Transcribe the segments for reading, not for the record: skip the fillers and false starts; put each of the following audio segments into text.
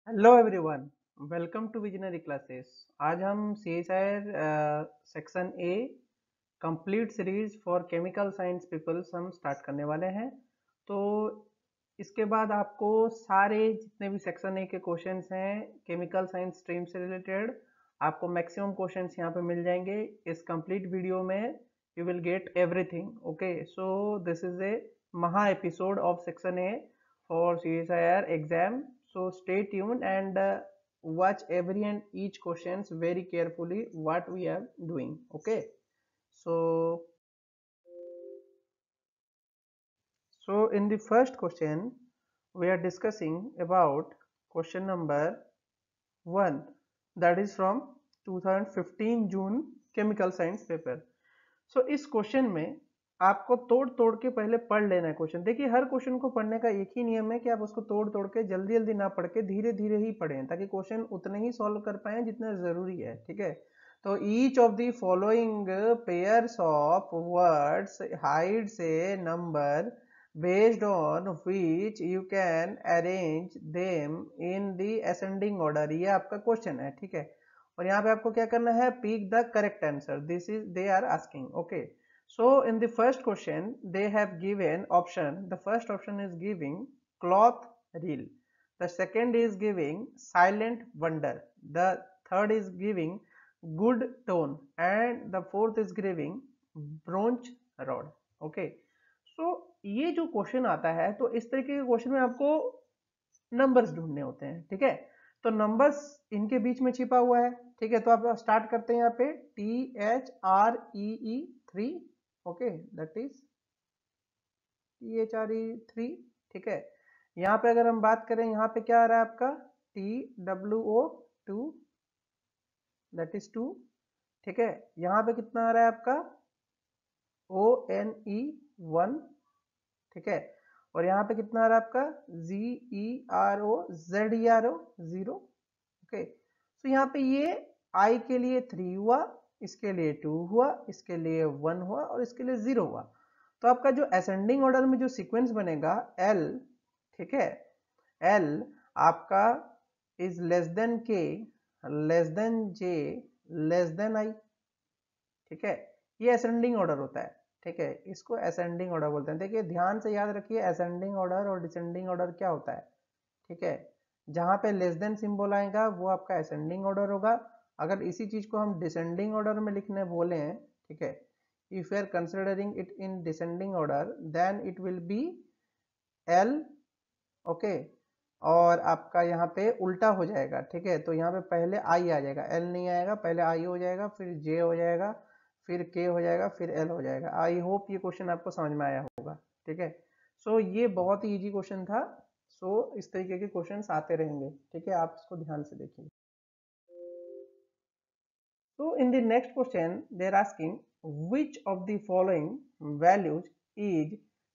Hello everyone, welcome to visionary classes. आज हम CSIR section A complete series for chemical science peoples हम start करने वाले हैं। तो इसके बाद आपको सारे जितने भी सेक्शन ए के क्वेश्चंस हैं केमिकल साइंस स्ट्रीम से रिलेटेड, आपको मैक्सिमम क्वेश्चंस यहाँ पे मिल जाएंगे। इस कंप्लीट वीडियो में you will get everything. Okay, so this is a महा episode of section A for CSIR exam. So stay tuned and watch every and each questions very carefully what we are doing. Okay. So in the first question we are discussing about question number 1, that is from 2015 June chemical science paper. इस question में आपको तोड़ तोड़ के पहले पढ़ लेना है क्वेश्चन। देखिए, हर क्वेश्चन को पढ़ने का एक ही नियम है कि आप उसको तोड़ तोड़ के जल्दी जल्दी ना पढ़ के धीरे धीरे ही पढ़ें, ताकि क्वेश्चन उतने ही सॉल्व कर पाए जितना जरूरी है। ठीक है, तो each of the following pairs of words hides a number based on which you can arrange them in the ascending order। ये आपका क्वेश्चन है। ठीक है, और यहाँ पे आपको क्या करना है, pick the correct answer. This is they are asking. Okay, so in the first question they have given option. The first option is giving cloth reel, the second is giving silent wonder, the third is giving good tone, and the fourth is giving bronze rod. Okay, so ये जो question आता है, तो इस तरीके के question में आपको नंबर्स ढूंढने होते हैं। ठीक है, तो नंबर्स इनके बीच में छिपा हुआ है। ठीक है, तो आप स्टार्ट करते हैं यहाँ पे THREE 3। Okay, that is THRE 3। ठीक है, यहाँ पे अगर हम बात करें, यहाँ पे क्या आ रहा है आपका TWO 2, दैट इज 2। ठीक है, यहाँ पे कितना आ रहा है आपका ONE 1। ठीक है, और यहाँ पे कितना आ रहा है आपका ZERO 0। ओके, तो यहाँ पे ये I के लिए 3 हुआ, इसके लिए 2 हुआ, इसके लिए 1 हुआ और इसके लिए 0 हुआ। तो आपका जो असेंडिंग ऑर्डर में जो सीक्वेंस बनेगा L, ठीक है, L आपका is less than K, less than J, less than I। ठीक है, ये असेंडिंग ऑर्डर होता है। ठीक है, इसको असेंडिंग ऑर्डर बोलते हैं। देखिए, ध्यान से याद रखिए, असेंडिंग ऑर्डर और डिसेंडिंग ऑर्डर क्या होता है। ठीक है, जहां पे लेस देन सिंबल आएगा वो आपका असेंडिंग ऑर्डर होगा। अगर इसी चीज को हम डिसेंडिंग ऑर्डर में लिखने बोले हैं, ठीक है, if you are considering it in descending order then it will be L। Okay, और आपका यहाँ पे उल्टा हो जाएगा। ठीक है, तो यहाँ पे पहले I आ जाएगा, L नहीं आएगा, पहले I हो जाएगा, फिर J हो जाएगा, फिर K हो जाएगा, फिर L हो जाएगा। आई होप ये क्वेश्चन आपको समझ में आया होगा। ठीक है, सो ये बहुत ही इजी क्वेश्चन था। सो इस तरीके के क्वेश्चंस आते रहेंगे। ठीक है, आप इसको ध्यान से देखिए। So in the next question they are asking which of the following values is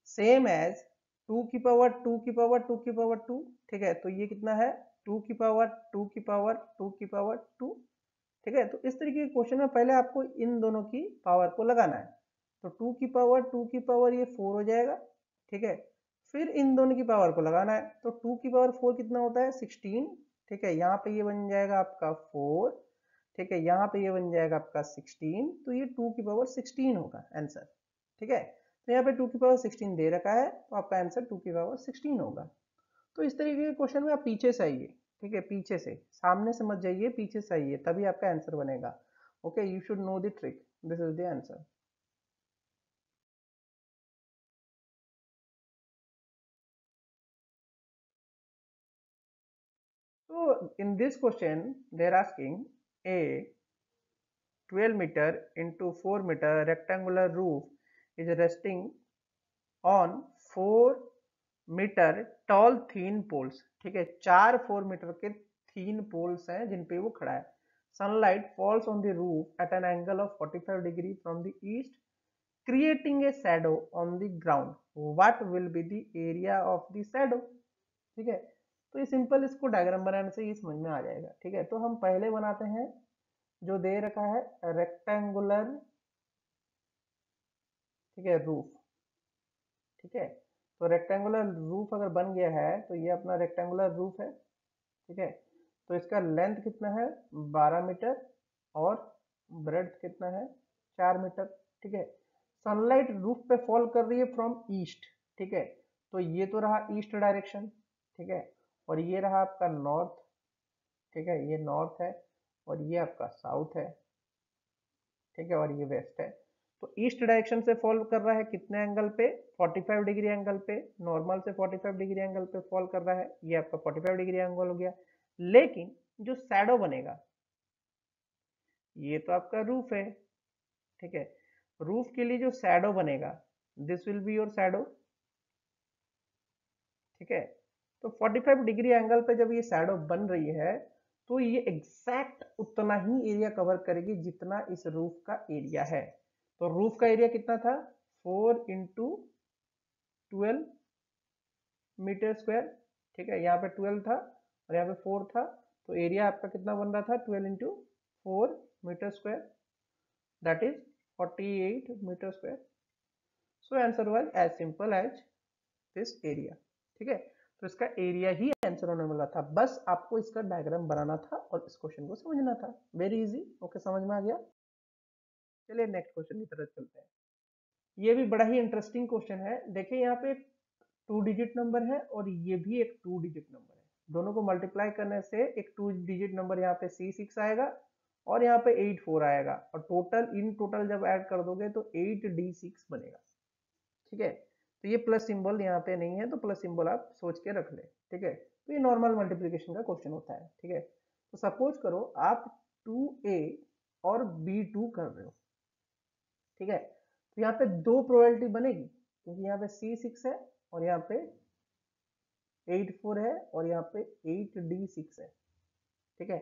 same as 2 की पावर 2 की पावर 2 की पावर 2। ठीक है, तो ये कितना है 2 की पावर 2 की पावर 2 की पावर 2। ठीक है, तो इस तरीके के क्वेश्चन में पहले आपको इन दोनों की पावर को लगाना है। तो 2 की पावर 2 की पावर ये 4 हो जाएगा। ठीक है, फिर इन दोनों की पावर को लगाना है, तो 2 की पावर 4 कितना होता है 16। ठीक है, यहाँ पे ये बन जाएगा आपका 4। ठीक है, यहाँ पे ये बन जाएगा आपका 16, तो ये 2 की पावर 16 होगा आंसर। ठीक है, तो यहाँ पे 2 की पावर 16 दे रखा है, तो आपका आंसर 2 की पावर 16 होगा। तो इस तरीके के क्वेश्चन में आप पीछे से आइए। ठीक है, पीछे से, सामने से मत जाइए, पीछे से आइए, तभी आपका आंसर बनेगा। Okay, you should know the trick, this is the answer. So in this question they are asking a 12 meter into 4 meter rectangular roof is resting on 4 metre tall thin poles. ठीक है, 4 metre के थीन poles हैं जिन पे वो खड़ा है। Sunlight falls on the roof at an angle of 45 degree from the east creating a shadow on the ground, what will be the area of the shadow. ठीक है, तो ये सिंपल, इसको डायग्राम बनाने से ये समझ में आ जाएगा। ठीक है, तो हम पहले बनाते हैं जो दे रखा है रेक्टेंगुलर, ठीक है, रूफ। ठीक है, तो रेक्टेंगुलर रूफ अगर बन गया है तो ये अपना रेक्टेंगुलर रूफ है। ठीक है। तो इसका लेंथ कितना है 12 मीटर और ब्रेड्थ कितना है 4 मीटर, ठीक है। सनलाइट रूफ पे फॉल कर रही है फ्रॉम ईस्ट, ठीक है। तो ये तो रहा ईस्ट डायरेक्शन, ठीक है, और ये रहा आपका नॉर्थ, ठीक है, ये नॉर्थ है और ये आपका साउथ है, ठीक है, और ये वेस्ट है। तो ईस्ट डायरेक्शन से फॉल कर रहा है कितने एंगल पे 45 डिग्री एंगल पे, नॉर्मल से 45 डिग्री एंगल पे फॉल कर रहा है, ये आपका 45 डिग्री एंगल हो गया। लेकिन जो शैडो बनेगा ये तो आपका रूफ है, ठीक है, रूफ के लिए जो शैडो बनेगा this will be your shadow, ठीक है। तो 45 डिग्री एंगल पे जब ये शैडो बन रही है तो ये एग्जैक्ट उतना ही एरिया कवर करेगी जितना इस रूफ का एरिया है। तो रूफ का एरिया कितना था 4 इंटू 12 मीटर स्क्वायर, ठीक है, यहाँ पे 12 था और यहाँ पे 4 था, तो एरिया आपका कितना बन रहा था 12 into 4 metre square, that is 48 metre square. So answer was as simple as this area, ठीक है। तो इसका एरिया ही आंसर होने वाला था, बस आपको इसका डायग्राम बनाना था और इस क्वेश्चन को समझना था। वेरी इजी, ओके, समझ में आ गया। चलिए नेक्स्ट क्वेश्चन की तरफ चलते हैं। ये भी बड़ा ही इंटरेस्टिंग क्वेश्चन है। देखिए यहाँ पे 2 डिजिट नंबर है और ये भी एक 2 डिजिट नंबर है, दोनों को मल्टीप्लाई करने से एक 2 डिजिट नंबर यहाँ पे C6 आएगा और यहाँ पे 84 आएगा, और टोटल जब ऐड कर दोगे तो 8D6 बनेगा, ठीक है। तो ये प्लस सिंबल यहाँ पे नहीं है, तो प्लस सिंबल आप सोच के रख ले, ठीक है। तो ये नॉर्मल मल्टीप्लिकेशन का क्वेश्चन होता है, ठीक है। तो सपोज करो आप 2A और B2 कर रहे हो, ठीक है। तो यहाँ पे दो प्रोबेबिलिटी बनेगी क्योंकि यहाँ पे C6 है और यहाँ पे 84 है और यहाँ पे 8D6 है, ठीक है।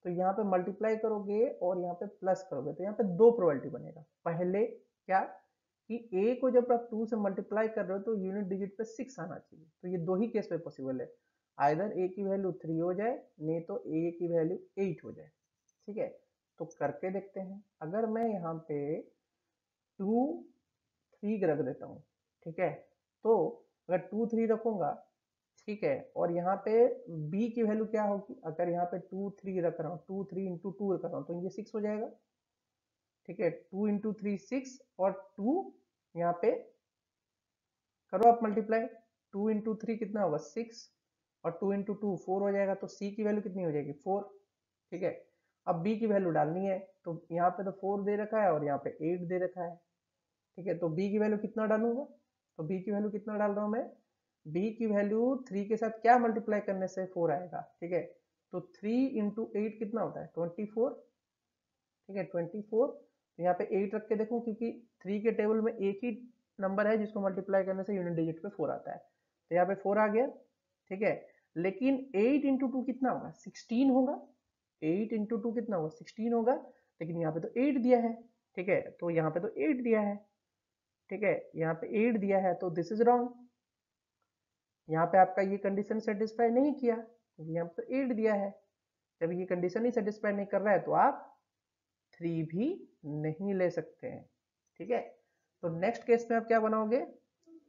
तो यहाँ पे मल्टीप्लाई करोगे और यहाँ पे प्लस करोगे तो यहाँ पे दो प्रोबेबिलिटी बनेगा। पहले क्या कि a को जब आप 2 से मल्टीप्लाई कर रहे हो तो यूनिट डिजिट पे 6 आना चाहिए, तो ये दो ही केस में पॉसिबल है, आइदर a की वैल्यू 3 हो जाए नहीं तो a की वैल्यू 8 हो जाए, ठीक है। तो करके देखते हैं। अगर मैं यहाँ पे 2 3 रख देता हूँ, ठीक है, तो अगर 2 3 रखूंगा, ठीक है, और यहाँ पे b की वैल्यू क्या होगी, अगर यहाँ पे 2 3 रख रहा हूँ, 2 3 इंटू 2 रख रहा हूँ तो ये 6 हो जाएगा, ठीक है। 2 इंटू 3 6 और 2 यहाँ पे करो आप मल्टीप्लाई, 2 इंटू 3 कितना होगा 6 और 2 इंटू 2 4 हो जाएगा, तो c की वैल्यू कितनी हो जाएगी 4, ठीक है। अब b की वैल्यू डालनी है, तो यहाँ पे तो 4 दे रखा है और यहाँ पे 8 दे रखा है, ठीक है। तो b की वैल्यू कितना डालूंगा, तो b की वैल्यू कितना डाल रहा हूँ मैं, b की वैल्यू 3 के साथ क्या मल्टीप्लाई करने से 4 आएगा, ठीक है। तो 3 इंटू 8 कितना होता है 24, ठीक है, 24। तो यहाँ पे 8 रख के देखो क्योंकि 3 के टेबल में एक ही नंबर है जिसको मल्टीप्लाई करने से यूनिट डिजिट पे 4 आता है, तो यहाँ पे 4 आ गया, ठीक है। लेकिन 8 इंटू 2 कितना होगा 16 होगा, 8 इंटू 2 कितना होगा 16 होगा, लेकिन यहाँ पे तो 8 दिया है, ठीक है, तो यहाँ पे तो 8 दिया है, ठीक है, यहाँ पे 8 दिया है, तो दिस इज रॉन्ग। यहाँ पे आपका ये कंडीशन सेटिस्फाई नहीं किया क्योंकि यहाँ पे तो 8 दिया है। जब ये कंडीशन ही सेटिस्फाई नहीं कर रहा है तो आप 3 भी नहीं ले सकते हैं, ठीक है। तो नेक्स्ट केस में आप क्या बनाओगे,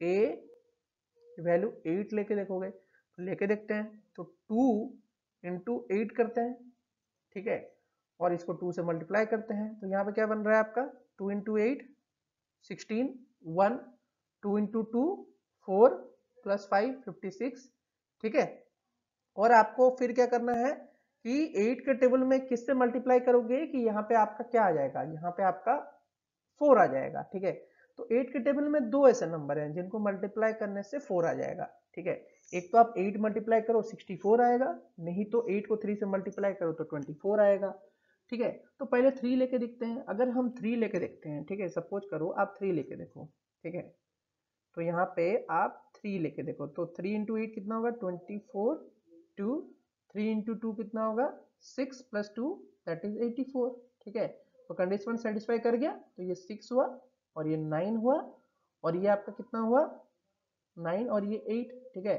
a वैल्यू 8 लेके देखोगे, तो लेके देखते हैं, तो 2 इंटू 8 करते हैं, ठीक है, और इसको 2 से मल्टीप्लाई करते हैं, तो यहाँ पे क्या बन रहा है आपका 2 इंटू 8 16 1 2 इंटू 2 4 प्लस 5 56, ठीक है। और आपको फिर क्या करना है कि 8 के टेबल में किससे मल्टीप्लाई करोगे कि यहाँ पे आपका क्या आ जाएगा, यहाँ पे आपका 4 आ जाएगा, ठीक है। तो 8 के टेबल में दो ऐसे नंबर हैं जिनको मल्टीप्लाई करने से 4 आ जाएगा, ठीक है। एक तो आप 8 मल्टीप्लाई करो 64 आएगा, नहीं तो 8 को 3 से मल्टीप्लाई करो तो 24 आएगा, ठीक है। तो पहले 3 लेके देखते हैं। अगर हम 3 लेके देखते हैं, ठीक है, सपोज करो आप 3 लेके देखो, ठीक है, तो यहाँ पे आप 3 लेके देखो, तो 3 इंटू 8 कितना होगा 24 2 3 इंटू 2 कितना होगा 6 प्लस 2 दैट इज 84, ठीक है। तो कंडीशन सेटिस्फाई कर गया, तो ये 6 हुआ और ये 9 हुआ और ये आपका कितना हुआ 9 और ये 8, ठीक है।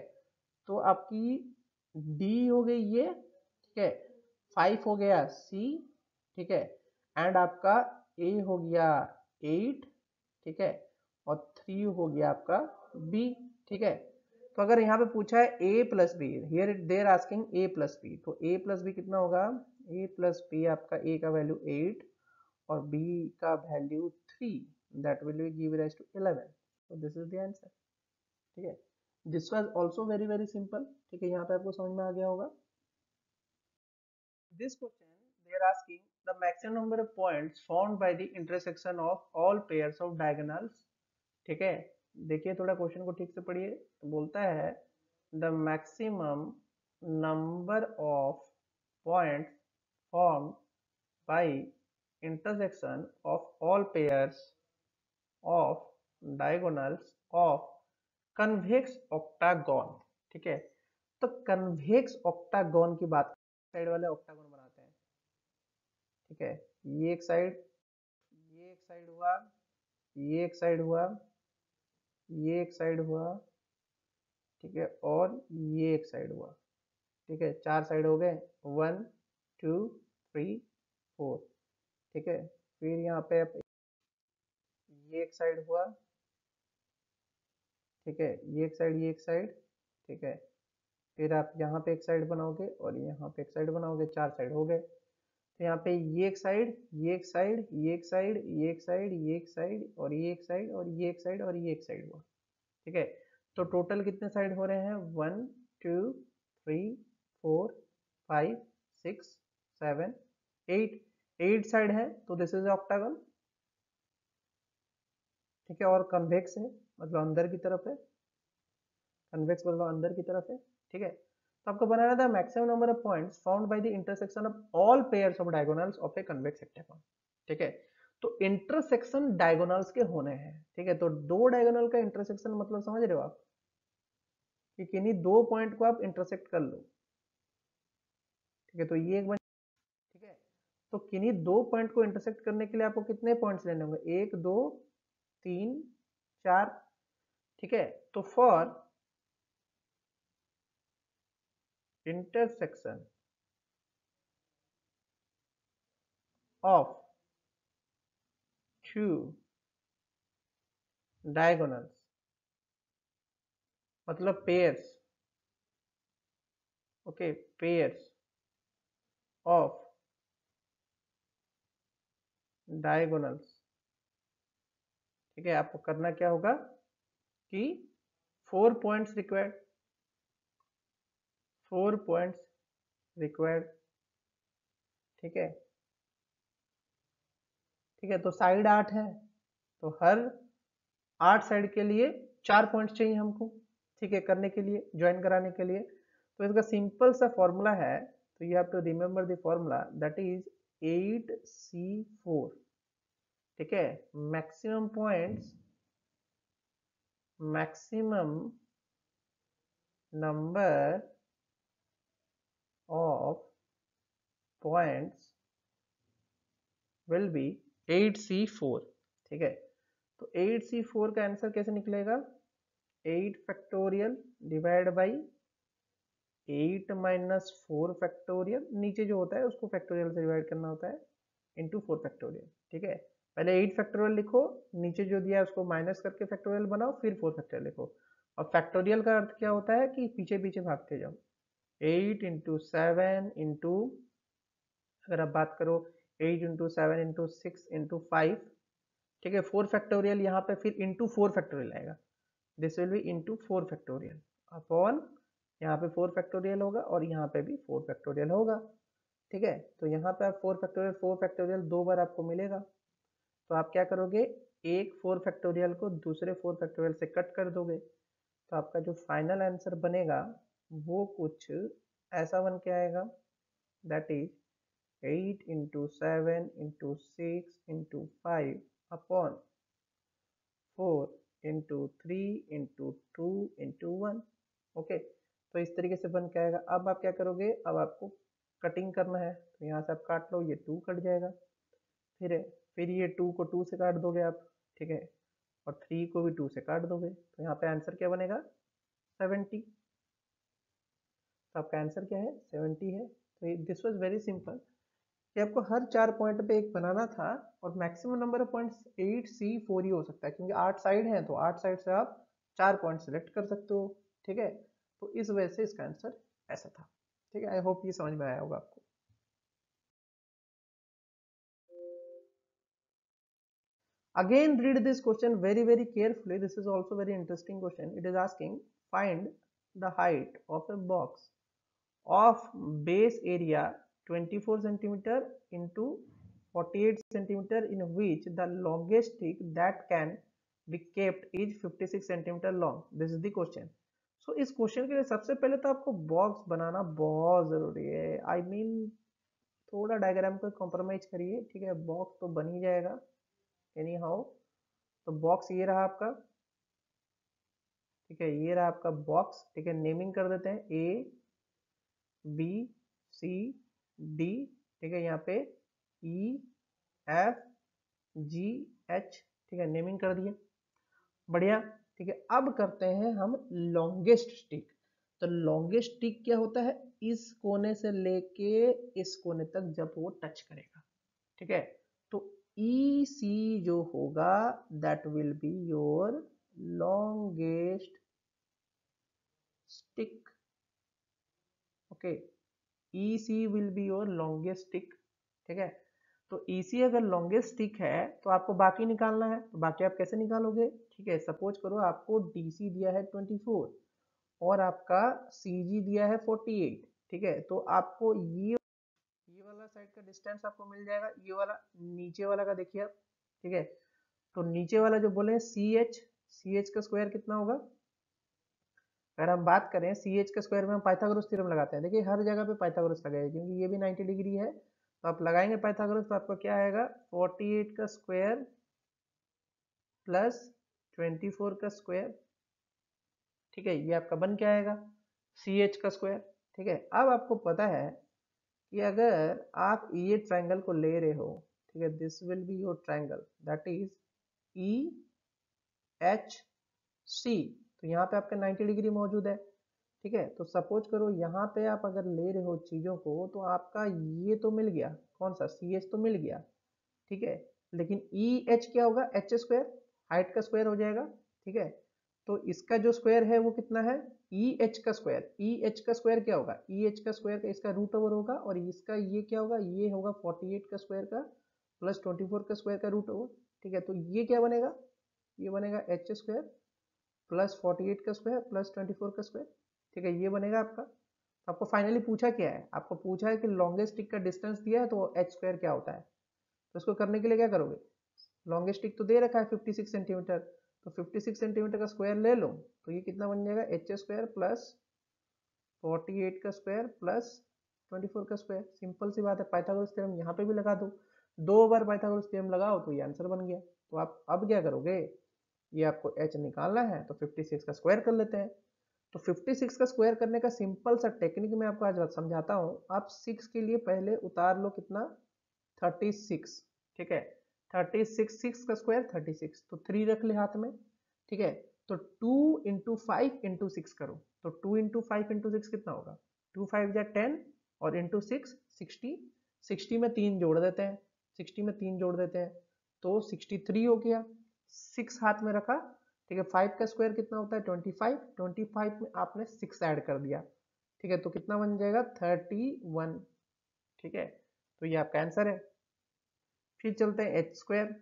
तो आपकी डी हो गई ये, ठीक है, 5 हो गया सी, ठीक है, एंड आपका ए हो गया 8, ठीक है, और 3 हो गया आपका बी, ठीक है। तो अगर यहाँ पे पूछा है a plus B, here they are asking a plus B, तो a प्लस बी कितना होगा, a प्लस बी आपका a का वैल्यू 8 और b का value 3, that will be give rise to 11, so this is the answer. ठीक है, this was also very very simple. ठीक है, यहाँ पे आपको समझ में आ गया होगा। This question they are asking the maximum number of points found by the intersection of all pairs of diagonals। ठीक है, देखिए थोड़ा क्वेश्चन को ठीक से पढ़िए। तो बोलता है the maximum number of points formed by intersection of all pairs of diagonals of convex octagon. ठीक है, तो कन्वेक्स ऑक्टागन की बात, साइड वाले ऑक्टागन बनाते हैं। ठीक है, ये एक साइड, ये एक साइड हुआ, ये एक साइड हुआ, ये एक साइड हुआ, ठीक है, और ये एक साइड हुआ। ठीक है, 4 साइड हो गए, 1 2 3 4। ठीक है, फिर यहाँ पे ये एक साइड हुआ। ठीक है, ये एक साइड, ये एक साइड। ठीक है, फिर आप यहाँ पे एक साइड बनाओगे और यहाँ पे एक साइड बनाओगे, 4 साइड हो गए। तो यहाँ पे ये एक साइड, ये एक साइड, ये एक साइड, ये एक साइड, ये एक साइड और ये एक साइड और ये एक साइड और ये एक साइड हुआ। ठीक है, तो टोटल कितने साइड हो रहे हैं, 1 2 3 4 5 6 7 8, 8 साइड है, तो दिस इज ऑक्टागन। ठीक है, और कन्वेक्स है, मतलब अंदर की तरफ है, कन्वेक्स मतलब अंदर की तरफ है। ठीक है, तो आपको बनाना था maximum number of points found by the intersection of all pairs of diagonals of a convex hectagon. ठीक है, तो इंटरसेक्शन डायगोनल्स के होने हैं। ठीक है, तो दो डायगोनल का इंटरसेक्शन मतलब समझ रहे हो आप, कि किन्हीं दो पॉइंट को आप इंटरसेक्ट कर लो। ठीक है, तो ये एक बन, ठीक है, तो किन्हीं दो पॉइंट को इंटरसेक्ट करने के लिए आपको कितने पॉइंट्स लेने होंगे, 1 2 3 4। ठीक है, तो for intersection of two diagonals, मतलब pairs, okay, pairs of diagonals. ठीक है, आपको करना क्या होगा कि 4 पॉइंट्स रिक्वायर्ड, 4 पॉइंट्स रिक्वायर्ड। ठीक है, ठीक है, तो साइड 8 है, तो हर 8 साइड के लिए 4 पॉइंट्स चाहिए हमको। ठीक है, करने के लिए, ज्वाइन कराने के लिए। तो इसका सिंपल सा फॉर्मूला है, तो you have to remember the formula, that is 8C4। ठीक है, maximum points, maximum number of points will be 8C4। ठीक है, तो 8C4 का आंसर कैसे निकलेगा, 8 factorial divide by 8 minus 4 factorial, नीचे जो होता है उसको फैक्टोरियल से डिवाइड करना होता है, इंटू 4 फैक्टोरियल। ठीक है, पहले 8 फैक्टोरियल लिखो, नीचे जो दिया है उसको माइनस करके फैक्टोरियल बनाओ, फिर 4 फैक्टोरियल लिखो। और फैक्टोरियल का अर्थ क्या होता है कि पीछे पीछे भागते जाओ, 8 इंटू 7 इंटू, अगर आप बात करो 8 इंटू 7 इंटू 6 इंटू 5। ठीक है, 4 फैक्टोरियल यहाँ पे फिर इंटू 4 फैक्टोरियल आएगा, this will B into 4 factorial upon, यहाँ पे 4 फैक्टोरियल होगा और यहाँ पे भी 4 फैक्टोरियल होगा। ठीक है, तो यहाँ पे आप 4 फैक्टोरियल 2 बार आपको मिलेगा, तो आप क्या करोगे, एक 4 फैक्टोरियल को दूसरे 4 फैक्टोरियल से कट कर दोगे, तो आपका जो फाइनल आंसर बनेगा वो कुछ ऐसा बन के आएगा, that is 8 into 7 into 6 into 5 upon 4 into 3 into 2 into 1। Okay, तो इस तरीके से बन के आएगा। अब आप क्या करोगे, अब आपको कटिंग करना है, तो यहाँ से आप काट लो, ये 2 कट जाएगा, फिर ये 2 को 2 से काट दोगे आप। ठीक है, और 3 को भी 2 से काट दोगे, तो यहाँ पे आंसर क्या बनेगा, 70। तो आपका आंसर क्या है, 70 है। तो दिस वाज वेरी सिंपल, कि आपको हर 4 पॉइंट पे एक बनाना था, और maximum number of points 8C4 ही हो सकता है, क्योंकि 8 साइड हैं, तो 8 साइड से आप 4 पॉइंट सेलेक्ट कर सकते हो। ठीक है, तो इस वजह से इसका आंसर ऐसा था। ठीक है, आई होप ये समझ में आया होगा आपको। Again, read this question very carefully. This is also very interesting question. It is asking, find the height of a box of base area 24 centimeter into 48 centimeter in which the longest stick that can be kept is 56 centimeter long. This is the question. So इस question के लिए सबसे पहले तो आपको box बनाना बहुत जरूरी है। आई मीन थोड़ा डायग्राम को कॉम्प्रोमाइज करिए, ठीक है, बॉक्स तो बन ही जाएगा एनी हाउ। तो बॉक्स ये रहा आपका, ठीक है, ये रहा आपका बॉक्स। ठीक है, नेमिंग कर देते हैं ए बी सी डी। ठीक है, यहाँ पे ई एफ जी एच। ठीक है, नेमिंग कर दिए, बढ़िया। ठीक है, अब करते हैं हम लॉन्गेस्ट स्टिक। तो लॉन्गेस्ट स्टिक क्या होता है, इस कोने से लेके इस कोने तक जब वो टच करेगा। ठीक है, तो ई सी जो होगा that will be your longest stick. Okay, E C will be your longest stick. ठीक है, तो ई सी अगर लॉन्गेस्ट स्टिक है तो आपको बाकी निकालना है। तो बाकी आप कैसे निकालोगे, ठीक है, सपोज करो आपको डी सी दिया है 24 और आपका सी जी दिया है 48। ठीक है, तो आपको ये वाला साइड का डिस्टेंस आपको मिल जाएगा, ये वाला नीचे वाला का देखिए आप। ठीक है, तो नीचे वाला जो बोले सी एच का स्क्वायर कितना होगा। अगर हम बात करें सी एच के स्क्वायर में हम पाइथागोरस थ्योरम लगाते हैं। देखिए हर जगह पे पाइथागोरस लगाएगा क्योंकि ये भी 90 डिग्री है, तो आप लगाएंगे पाइथागोरस तो आपका क्या आएगा 48 का स्क्वायर प्लस 24 का स्क्वायर। ठीक है, ये आपका बन के आएगा सी एच का स्क्वायर। ठीक है, अब आपको पता है कि अगर आप ये ट्रायंगल को ले रहे हो, ठीक है, this will be your triangle that is E H C. तो यहाँ पे आपका 90 डिग्री मौजूद है। ठीक है, तो सपोज करो यहाँ पे आप अगर ले रहे हो चीजों को तो आपका ये तो मिल गया, कौन सा सी एच तो मिल गया। ठीक है, लेकिन ई एच क्या होगा, एच स्क्वायर, हाइट का स्क्वायर हो जाएगा। ठीक है, तो इसका जो स्क्वायर है वो कितना है, ई एच का स्क्वायर। ई एच का स्क्वायर क्या होगा, ई एच का स्क्वायर का इसका रूट ओवर होगा और इसका ये क्या होगा, ये होगा 48 का स्क्वायर का प्लस 24 का स्क्वायर का रूट ओवर। ठीक है, तो ये क्या बनेगा, ये बनेगा एच स्क्वायर प्लस 48 का स्क्वायर प्लस 24 का स्क्वायर। ठीक है, ये बनेगा आपका। आपको फाइनली पूछा क्या है, आपको पूछा है कि लॉन्गेस्ट स्टिक का डिस्टेंस दिया है तो एच स्क्वायर क्या होता है। तो इसको करने के लिए क्या करोगे, लॉन्गेस्ट स्टिक तो दे रखा है 56 सेंटीमीटर, तो 56 सेंटीमीटर का स्क्वायर ले लो। तो ये कितना बन जाएगा, एच स्क्वायर प्लस 48 का स्क्वायर प्लस 24 का स्क्वायर। सिंपल सी बात है, पाइथागोरस थ्योरम यहाँ पे भी लगा दो, 2 बार पाइथागोरस थ्योरम लगाओ तो ये आंसर बन गया। तो आप अब क्या करोगे, ये आपको h निकालना है तो 56 का स्क्वायर कर लेते हैं। तो 56 का स्क्वायर करने का सिंपल सा टेक्निक मैं आपको आज समझाता हूँ। आप 6 के लिए पहले उतार लो कितना, 36। ठीक है, 36, 6 का स्क्वायर 36, तो 3 रख ले हाथ में। ठीक है, तो 2 इंटू 5 इंटू 6 करो, तो 2 इंटू 5 इंटू 6 कितना होगा, 2 5 जा 10 और इंटू 6 60। 60 में 3 जोड़ देते हैं, 60 में 3 जोड़ देते हैं तो 63 हो गया। 6 हाथ में रखा। ठीक है, 5 का स्क्वायर कितना होता है 25, 25 में आपने 6 ऐड कर दिया। ठीक है, तो कितना बन जाएगा 31। ठीक है, तो ये आपका आंसर है। फिर चलते हैं एच स्क्वायर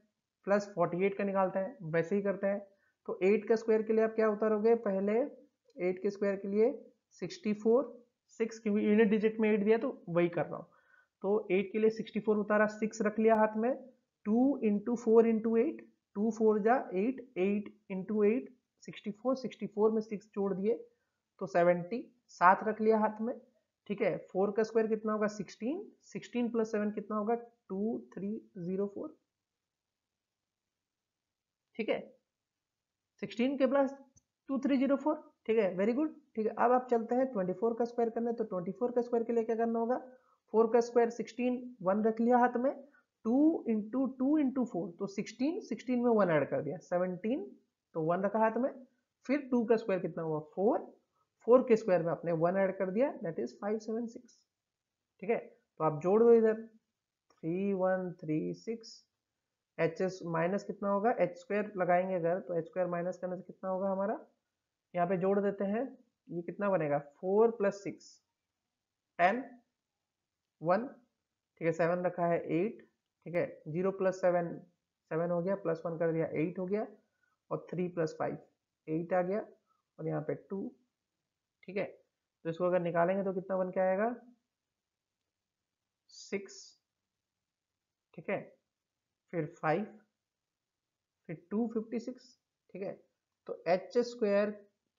प्लस 48 का निकालते हैं, वैसे ही करते हैं। तो 8 का स्क्वायर के लिए आप क्या उतारोगे, पहले 8 के स्क्वायर के लिए 64, 6 क्योंकि यूनिट डिजिट में 8 दिया तो वही कर रहा हूँ। तो 8 के लिए 64 उतारा, 6 रख लिया हाथ में, 2 इंटू 4 इंटू 8, 2 4 जा 8, 8 इंटू 8 64, 64 में 6 जोड़ दिए तो 70, 7 रख लिया हाथ में। ठीक है, 4 का स्क्वायर कितना होगा 16, 16 प्लस 7 कितना होगा 2304। ठीक है, 16 के प्लस 2304। ठीक है, वेरी गुड। ठीक है, अब आप चलते हैं 24 का स्क्वायर करने। तो 24 का स्क्वायर के लिए क्या करना होगा, 4 का स्क्वायर 16, 1 रख लिया हाथ में, 2 इंटू 2 इंटू 4 तो 16, 16 में 1 ऐड कर दिया 17, तो 1 रखा हाथ में। फिर 2 का स्क्वायर कितना हुआ 4, 4 के स्क्वायर में आपने 1 ऐड कर दिया दैट इज 576। ठीक है, तो आप जोड़ दो इधर 3136। एच एस माइनस कितना होगा, एच स्क्वायर लगाएंगे अगर तो एच स्क्वायर माइनस करने से कितना होगा हमारा, यहाँ पे जोड़ देते हैं ये कितना बनेगा 4 + 6 10 1, ठीक है 7 रखा है 8, ठीक है 0 + 7 7 हो गया, +1 कर दिया 8 हो गया, और 3 + 5 8 आ गया, और यहाँ पे 2, ठीक है। तो इसको अगर निकालेंगे तो कितना बन के आएगा 6, ठीक है, फिर 5, फिर 256, ठीक है। तो एच स्क्वायर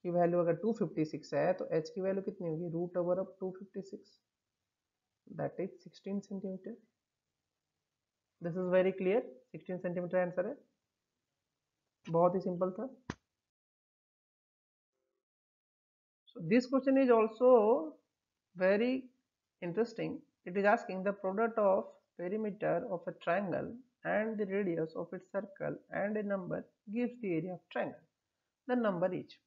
की वैल्यू अगर 256 है तो एच की वैल्यू कितनी होगी √256, that is 16 centimetre. This is very clear, 16 centimetre answer है, बहुत ही सिंपल था। So this question is also very interesting. It is asking the product of perimeter of a triangle and the radius of its circle and a number gives the area of triangle. The number is,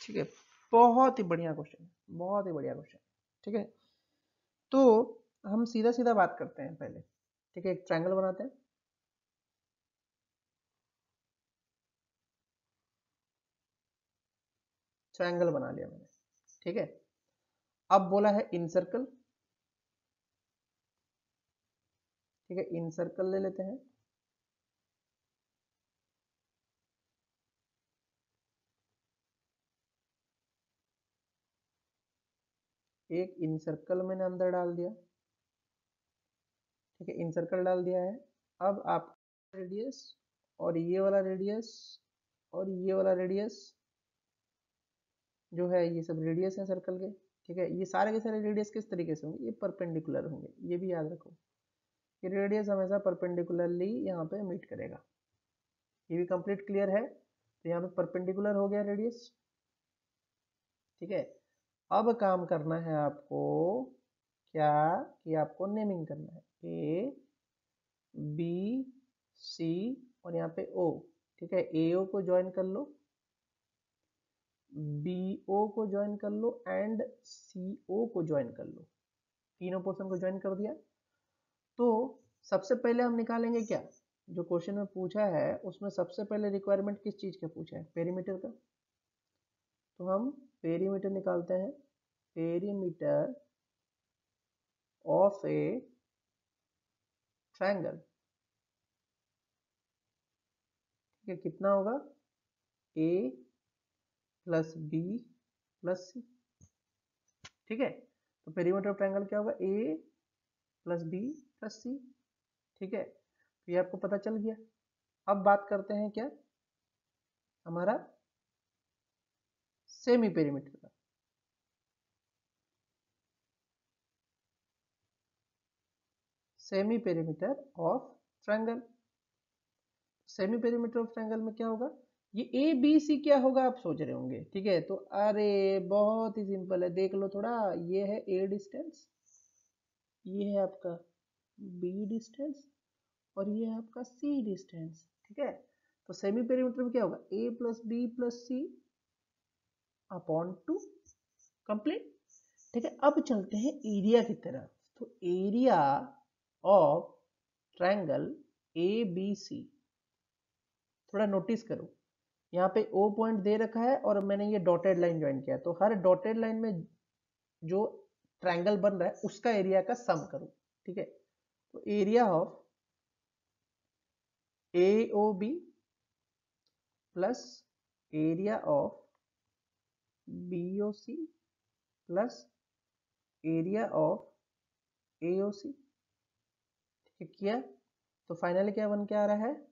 ठीक है, बहुत ही बढ़िया question है, बहुत ही बढ़िया question, ठीक है। तो हम सीधा सीधा बात करते हैं पहले, ठीक है। एक ट्रायंगल बनाते हैं, ट्रायंगल बना लिया मैंने, ठीक है। अब बोला है इन सर्कल, ठीक है, इन सर्कल ले लेते हैं। एक इन सर्कल मैंने अंदर डाल दिया, ठीक है, इन सर्कल डाल दिया है। अब आप रेडियस और ये वाला रेडियस और ये वाला रेडियस जो है, ये सब रेडियस है सर्कल के, ठीक है। ये सारे के सारे रेडियस किस तरीके से होंगे, ये परपेंडिकुलर होंगे, ये भी याद रखो, ये रेडियस हमेशा परपेंडिकुलरली यहाँ पे मीट करेगा। ये भी कंप्लीट क्लियर है, तो यहाँ पे परपेंडिकुलर हो गया रेडियस, ठीक है। अब काम करना है आपको क्या, कि आपको नेमिंग करना है, ए बी सी और यहाँ पे ओ, ठीक है। ए ओ को ज्वाइन कर लो, बी ओ को ज्वाइन कर लो एंड सी ओ को ज्वाइन कर लो, तीनों पोर्शन को ज्वाइन कर दिया। तो सबसे पहले हम निकालेंगे क्या, जो क्वेश्चन में पूछा है उसमें सबसे पहले रिक्वायरमेंट किस चीज का पूछा है, पेरीमीटर का। तो हम पेरीमीटर निकालते हैं, पेरीमीटर ऑफ ए ट्रायंगल, ठीक है, कितना होगा ए प्लस बी प्लस सी, ठीक है। तो पेरीमीटर ऑफ ट्रायंगल क्या होगा, ए प्लस बी प्लस सी, ठीक है। तो ये आपको पता चल गया। अब बात करते हैं क्या, हमारा सेमी पेरीमीटर का। Semi perimeter of triangle, semi perimeter of triangle में क्या होगा, ये ए बी सी क्या होगा आप सोच रहे होंगे, ठीक है। तो अरे बहुत ही सिंपल है, देख लो थोड़ा, ये है ए डिस्टेंस, ये है आपका बी डिस्टेंस, और ये है आपका सी डिस्टेंस, ठीक है। तो सेमी पेरीमीटर में क्या होगा, A plus B plus C upon 2, complete, ठीक है। अब चलते हैं एरिया की तरफ। तो area of triangle A B C, थोड़ा नोटिस करो, यहाँ पे ओ पॉइंट दे रखा है और मैंने ये डॉटेड लाइन ज्वाइन किया, तो हर डॉटेड लाइन में जो ट्रायंगल बन रहा है उसका एरिया का सम करो, ठीक है। तो area of A O B plus area of B O C plus area of A O C, ठीक है, किया। तो फाइनली क्या बन के आ रहा है,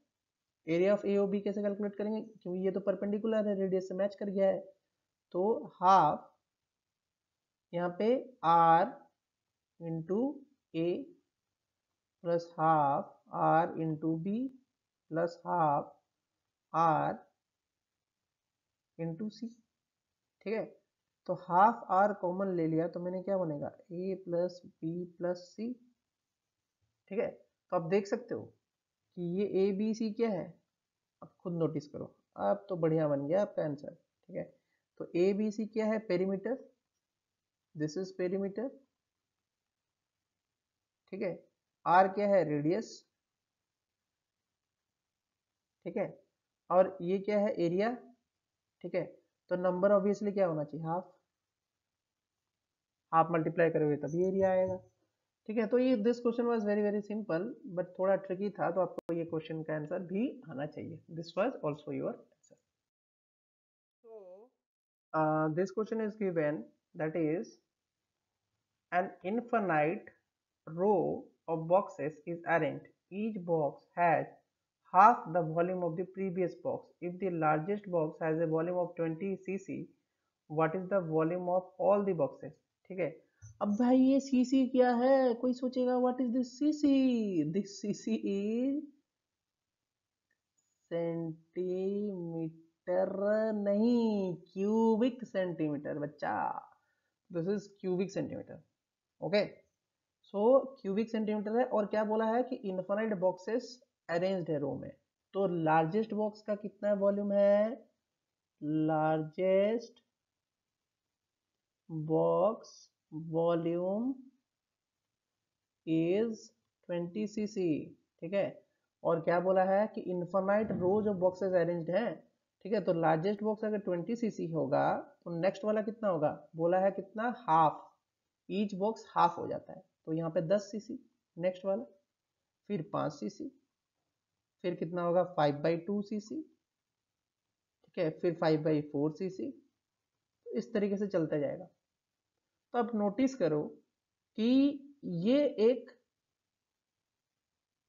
area of A O B कैसे कैलकुलेट करेंगे, क्योंकि ये तो परपेंडिकुलर है, रेडियस से मैच कर गया है। तो हाफ यहाँ पे R into A plus half R into B plus half R into C, ठीक है। तो हाफ आर कॉमन ले लिया तो मैंने क्या बनेगा, ए प्लस बी प्लस सी, ठीक है। तो आप देख सकते हो कि ये ए बी सी क्या है, आप खुद नोटिस करो, अब तो बढ़िया बन गया आपका आंसर, ठीक है। तो ए बी सी क्या है, पेरीमीटर, दिस इज पेरीमीटर, ठीक है। आर क्या है, रेडियस, ठीक है। और ये क्या है, एरिया, ठीक है। तो नंबर ऑब्वियसली क्या होना चाहिए, हाफ, हाफ मल्टीप्लाई करोगे तभी एरिया आएगा। ठीक है, तो ये this question was very very simple but थोड़ा ट्रिकी था, तो आपको ये क्वेश्चन का आंसर भी आना चाहिए। This was also your answer. So this question is given, that is an infinite row of boxes is arranged. Each box has half the volume of the previous box. If the largest box has a volume of 20 cc, what is the volume of all the boxes? ठीक है, अब भाई ये CC क्या है, कोई सोचेगा what is this CC? This CC is centimetre, नहीं क्यूबिक सेंटीमीटर बच्चा, this is cubic centimetre. Okay, so cubic centimetre है, और क्या बोला है कि इनफाइनाइट बॉक्सेस अरेंज्ड है रो में। तो लार्जेस्ट बॉक्स का कितना वॉल्यूम है? Largest box volume is 20 CC. ठीक है, और क्या बोला है कि infinite rose of boxes arranged हैं। ठीक है, तो लार्जेस्ट बॉक्स अगर 20 सीसी होगा तो नेक्स्ट वाला कितना होगा? बोला है कितना? हाफ, ईच बॉक्स हाफ हो जाता है, तो यहाँ पे 10 सीसी नेक्स्ट वाला, फिर 5 सीसी, फिर कितना होगा? 5/2 सीसी। ठीक है, फिर 5/4 सीसी, इस तरीके से चलता जाएगा। तो आप नोटिस करो कि ये एक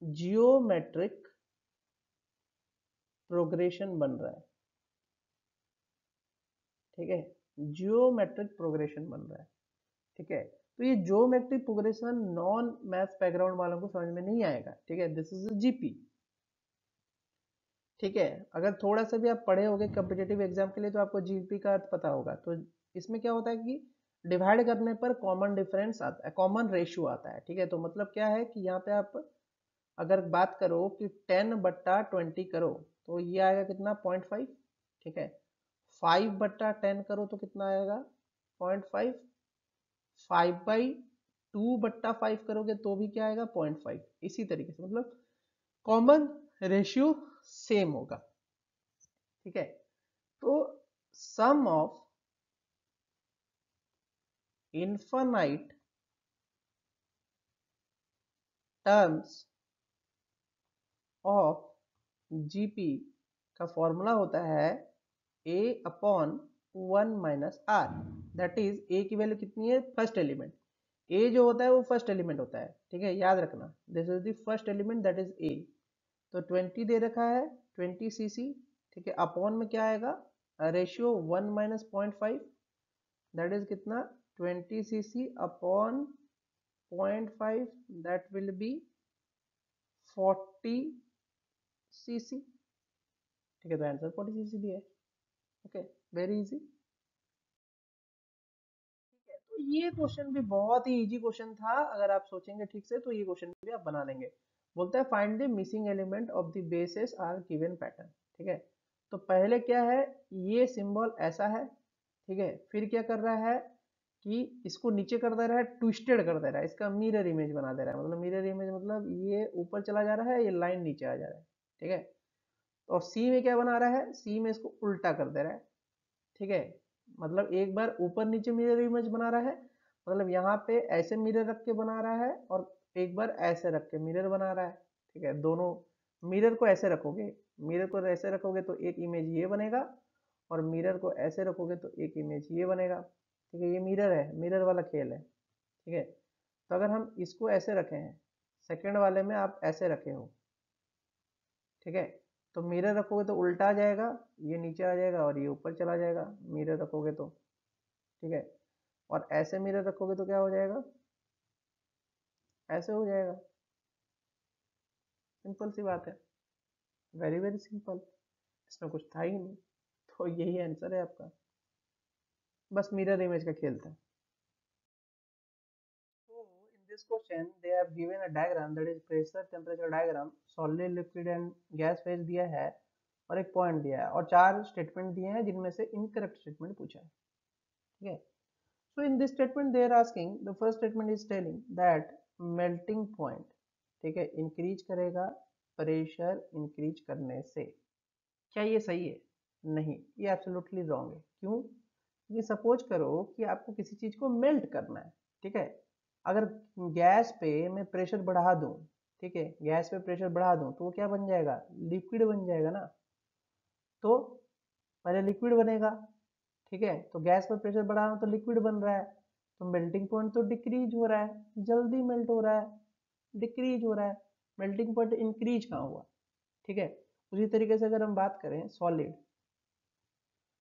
जियोमेट्रिक प्रोग्रेशन बन रहा है। ठीक है, जियोमेट्रिक प्रोग्रेशन बन रहा है। ठीक है, तो ये geometric progression non math background वालों को समझ में नहीं आएगा। ठीक है, दिस इज जीपी। ठीक है, अगर थोड़ा सा भी आप पढ़े होंगे कॉम्पिटेटिव एग्जाम के लिए तो आपको जीपी का अर्थ पता होगा। तो इसमें क्या होता है कि डिवाइड करने पर कॉमन डिफरेंस आता है, कॉमन रेशियो आता है। ठीक है, तो मतलब क्या है कि यहाँ पे आप अगर बात करो कि 10/20 करो तो ये आएगा कितना? 0.5। ठीक है, 5/10 करो तो कितना आएगा? 0.5। 5/2/5 करोगे तो भी क्या आएगा? 0.5। इसी तरीके से मतलब कॉमन रेशियो सेम होगा। ठीक है, तो sum of infinite terms of GP का फॉर्मूला होता है a/1 - r। That is a की वैल्यू कितनी है? First element. a जो होता है वो फर्स्ट एलिमेंट होता है। ठीक है, याद रखना, this is the first element, that is a। तो 20 दे रखा है, 20 सीसी। ठीक है, अपॉन में क्या आएगा? रेशियो 1 - 0.5, दैट इज कितना? 20 CC upon 0.5, that will B 40 CC. ठीक है, तो आंसर 40 सीसी दिया है। Okay, very easy. तो ये क्वेश्चन भी बहुत ही इजी क्वेश्चन था, अगर आप सोचेंगे ठीक से तो ये क्वेश्चन भी आप बना लेंगे। बोलता है find the missing element of the bases are given pattern. ठीक है, तो पहले क्या है? ये सिंबल ऐसा है। ठीक है, फिर क्या कर रहा है कि इसको नीचे कर दे रहा है, ट्विस्टेड कर दे रहा है, इसका मिरर इमेज बना दे रहा है। मतलब मिरर इमेज मतलब ये ऊपर चला जा रहा है, ये लाइन नीचे आ जा रहा है। ठीक है, और सी में क्या बना रहा है? सी में इसको उल्टा कर दे रहा है। ठीक है, मतलब एक बार ऊपर नीचे मिरर इमेज बना रहा है, मतलब यहाँ पे ऐसे मिरर रख के बना रहा है, और एक बार ऐसे रख के मिरर बना रहा है। ठीक है, दोनों मिरर को ऐसे रखोगे, मिरर को ऐसे रखोगे तो एक इमेज ये बनेगा, और मिरर को ऐसे रखोगे तो एक इमेज ये बनेगा। ठीक है, ये मिरर है, मिरर वाला खेल है। ठीक है, तो अगर हम इसको ऐसे रखे हैं, सेकेंड वाले में आप ऐसे रखे हो, ठीक है, तो मिरर रखोगे तो उल्टा आ जाएगा, ये नीचे आ जाएगा और ये ऊपर चला जाएगा मिरर रखोगे तो। ठीक है, और ऐसे मिरर रखोगे तो क्या हो जाएगा? ऐसे हो जाएगा। सिंपल सी बात है, वेरी वेरी सिंपल, इसमें कुछ था ही नहीं। तो यही आंसर है आपका, बस मिरर इमेज का खेल था। So in this question they have given a diagram, that is pressure temperature diagram, solid liquid and gas phase दिया है, और एक पॉइंट दिया है, और 4 स्टेटमेंट दिए हैं जिनमें से इनकरेक्ट स्टेटमेंट पूछा है। ठीक है, so in this statement they are asking, the first statement is telling that melting point, ठीक है, इंक्रीज करेगा प्रेशर इंक्रीज करने से। क्या ये सही है? नहीं, ये एब्सोल्युटली रॉन्ग है। क्यों? ये सपोज करो कि आपको किसी चीज को मेल्ट करना है, ठीक है। अगर गैस पे मैं प्रेशर बढ़ा दूं, ठीक है, गैस पे प्रेशर बढ़ा दूं तो वो क्या बन जाएगा, लिक्विड बन जाएगा ना। तो पहले लिक्विड बनेगा, ठीक है, तो गैस पर प्रेशर बढ़ा रहा हूं तो लिक्विड बन रहा है, तो मेल्टिंग पॉइंट तो डिक्रीज हो रहा है, जल्दी मेल्ट हो रहा है, डिक्रीज हो रहा है, मेल्टिंग पॉइंट इंक्रीज कहाँ हुआ, ठीक है। उसी तरीके से अगर हम बात करें सॉलिड,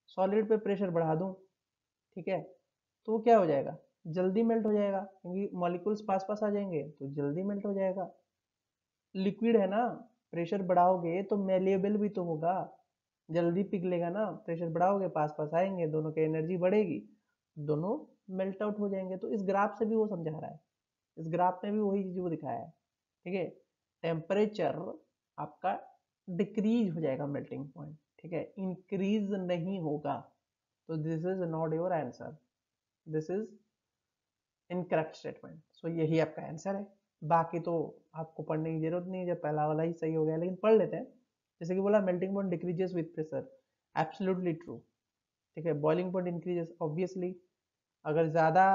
सॉलिड पे प्रेशर बढ़ा दूं, ठीक है, तो वो क्या हो जाएगा, जल्दी मेल्ट हो जाएगा, क्योंकि मॉलिक्यूल्स पास पास आ जाएंगे तो जल्दी मेल्ट हो जाएगा। लिक्विड है ना, प्रेशर बढ़ाओगे तो मेलिएबल भी तो होगा, जल्दी पिघलेगा ना, प्रेशर बढ़ाओगे पास पास आएंगे, दोनों की एनर्जी बढ़ेगी, दोनों मेल्ट आउट हो जाएंगे। तो इस ग्राफ से भी वो समझा रहा है, इस ग्राफ में भी वही चीज वो दिखाया है, ठीक है। टेम्परेचर आपका डिक्रीज हो जाएगा मेल्टिंग पॉइंट, ठीक है, इंक्रीज नहीं होगा। तो this is not your answer, this is incorrect statement. So यही आपका आंसर है। बाकी तो आपको पढ़ने की जरूरत नहीं है, जब पहला वाला ही सही हो गया, लेकिन पढ़ लेते हैं। जैसे कि बोला melting point decreases with pressure, absolutely true, ठीक है। बॉइलिंग पॉइंट इंक्रीजेस ऑब्वियसली, अगर ज़्यादा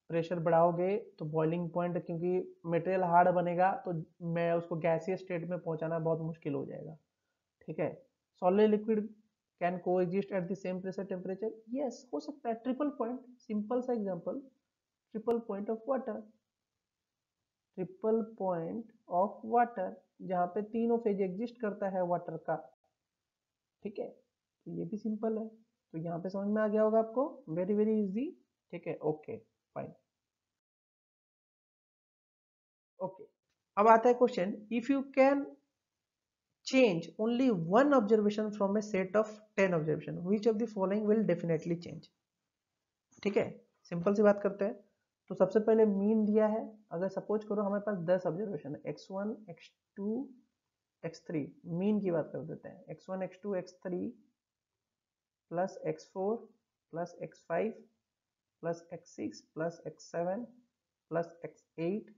प्रेशर बढ़ाओगे तो बॉइलिंग पॉइंट, क्योंकि मटेरियल हार्ड बनेगा तो मैं उसको गैसीय स्टेट में पहुंचाना बहुत मुश्किल हो जाएगा, ठीक है। सॉलिड लिक्विड कैन को exist at the same pressure temperature, yes हो सकता है। ट्रिपल पॉइंट, सिंपल सा example, triple point of water, triple point of water, जहाँ पे तीनों फेज एग्जिस्ट करता है वाटर का, ठीक है। तो ये भी सिंपल है, तो यहाँ पे समझ में आ गया होगा आपको, वेरी वेरी इजी, ठीक है, ओके फाइन। ओके, अब आता है question, if you can change only one observation from a set of 10 observation, which of the following will definitely change, ठीक है। सिंपल सी बात करते हैं। तो सबसे पहले मीन दिया है, अगर सपोज करो हमारे पास 10 ऑब्जर्वेशन है, x1 x2 x3, मीन की बात कर देते हैं, x1 x2 x3 plus x4 plus x5 plus x6 plus x7 plus x8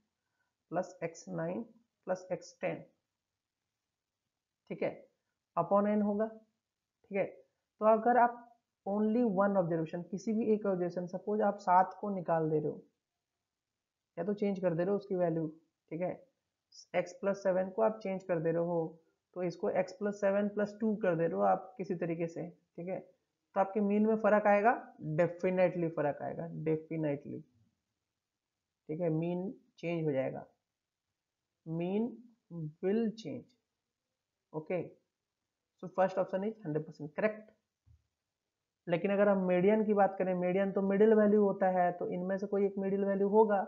plus x9 plus x10, ठीक है, अपॉन एन होगा, ठीक है। तो अगर आप ओनली वन ऑब्जर्वेशन, किसी भी एक ऑब्जर्वेशन, सपोज आप 7 को निकाल दे रहे हो या तो चेंज कर दे रहे हो उसकी वैल्यू, ठीक है, x प्लस 7 को आप चेंज कर दे रहे हो, तो इसको x प्लस 7 प्लस 2 कर दे रहे हो आप किसी तरीके से, ठीक है, तो आपके मीन में फर्क आएगा, डेफिनेटली फर्क आएगा, डेफिनेटली, ठीक है, मीन चेंज हो जाएगा, mean will change, okay. So first option is 100% correct. लेकिन अगर हम मीडियन की बात करें, मीडियन तो मिडिल वैल्यू होता है, तो इनमें से कोई एक मिडिल वैल्यू होगा,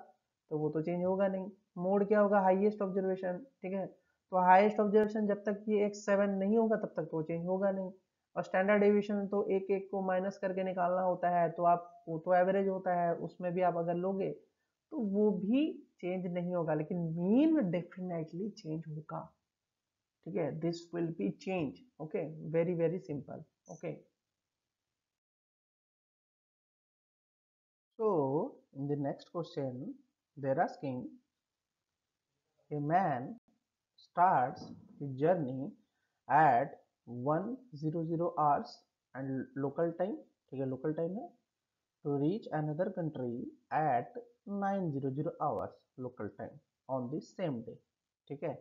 तो वो तो चेंज होगा नहीं। मोड क्या होगा, हाईएस्ट ऑब्जर्वेशन, ठीक है, तो हाईएस्ट ऑब्जर्वेशन जब तक ये x7 नहीं होगा तब तक तो वो चेंज होगा नहीं। और स्टैंडर्ड डेविएशन तो एक एक को माइनस करके निकालना होता है, तो आप वो तो एवरेज होता है, उसमें भी आप अगर लोगे तो वो भी चेंज नहीं होगा, लेकिन मीन डेफिनेटली चेंज होगा, ठीक है, this will B change, okay, very very simple, okay. So, in the next question, they're asking, a man starts his journey at 100 hours and local time, ठीक है, local time है, to reach another country at 900 hours local time on the same day, ठीक है।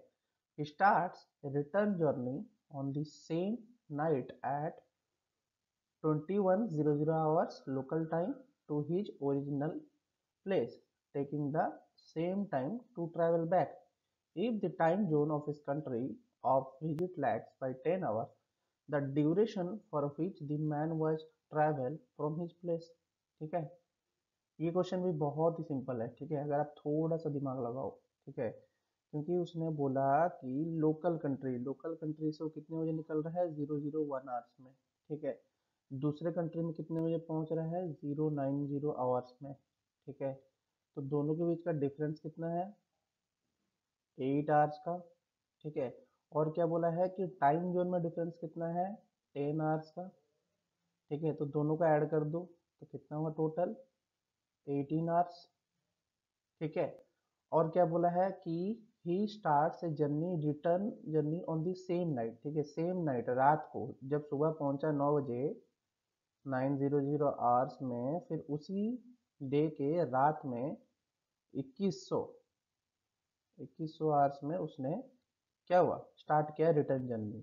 He starts a return journey on the same night at 2100 hours local time to his original place, taking the same time to travel back. If the time zone of his country of visit lags by 10 hours, the duration for which the man was travel from his place, ठीक है। ये question भी बहुत ही simple है, ठीक है, अगर आप थोड़ा सा दिमाग लगाओ, ठीक है, क्योंकि उसने बोला कि लोकल कंट्री, लोकल कंट्री से वो कितने बजे निकल रहा है, 001 आवर्स में, ठीक है, दूसरे कंट्री में कितने बजे पहुंच रहा है, 090 आवर्स में, ठीक है, तो दोनों के बीच का डिफरेंस कितना है, 8 आवर्स का, ठीक है। और क्या बोला है कि टाइम जोन में डिफरेंस कितना है, 10 आवर्स का, ठीक है, तो दोनों का ऐड कर दो तो कितना हुआ टोटल, 18 आवर्स, ठीक है। और क्या बोला है कि he starts a journey, return journey on the same night, ठीक है, सेम नाइट, रात को, जब सुबह पहुंचा 9 बजे, 900 आवर्स में, फिर उसी डे के रात में 2100 आवर्स में उसने क्या हुआ, स्टार्ट किया रिटर्न जर्नी।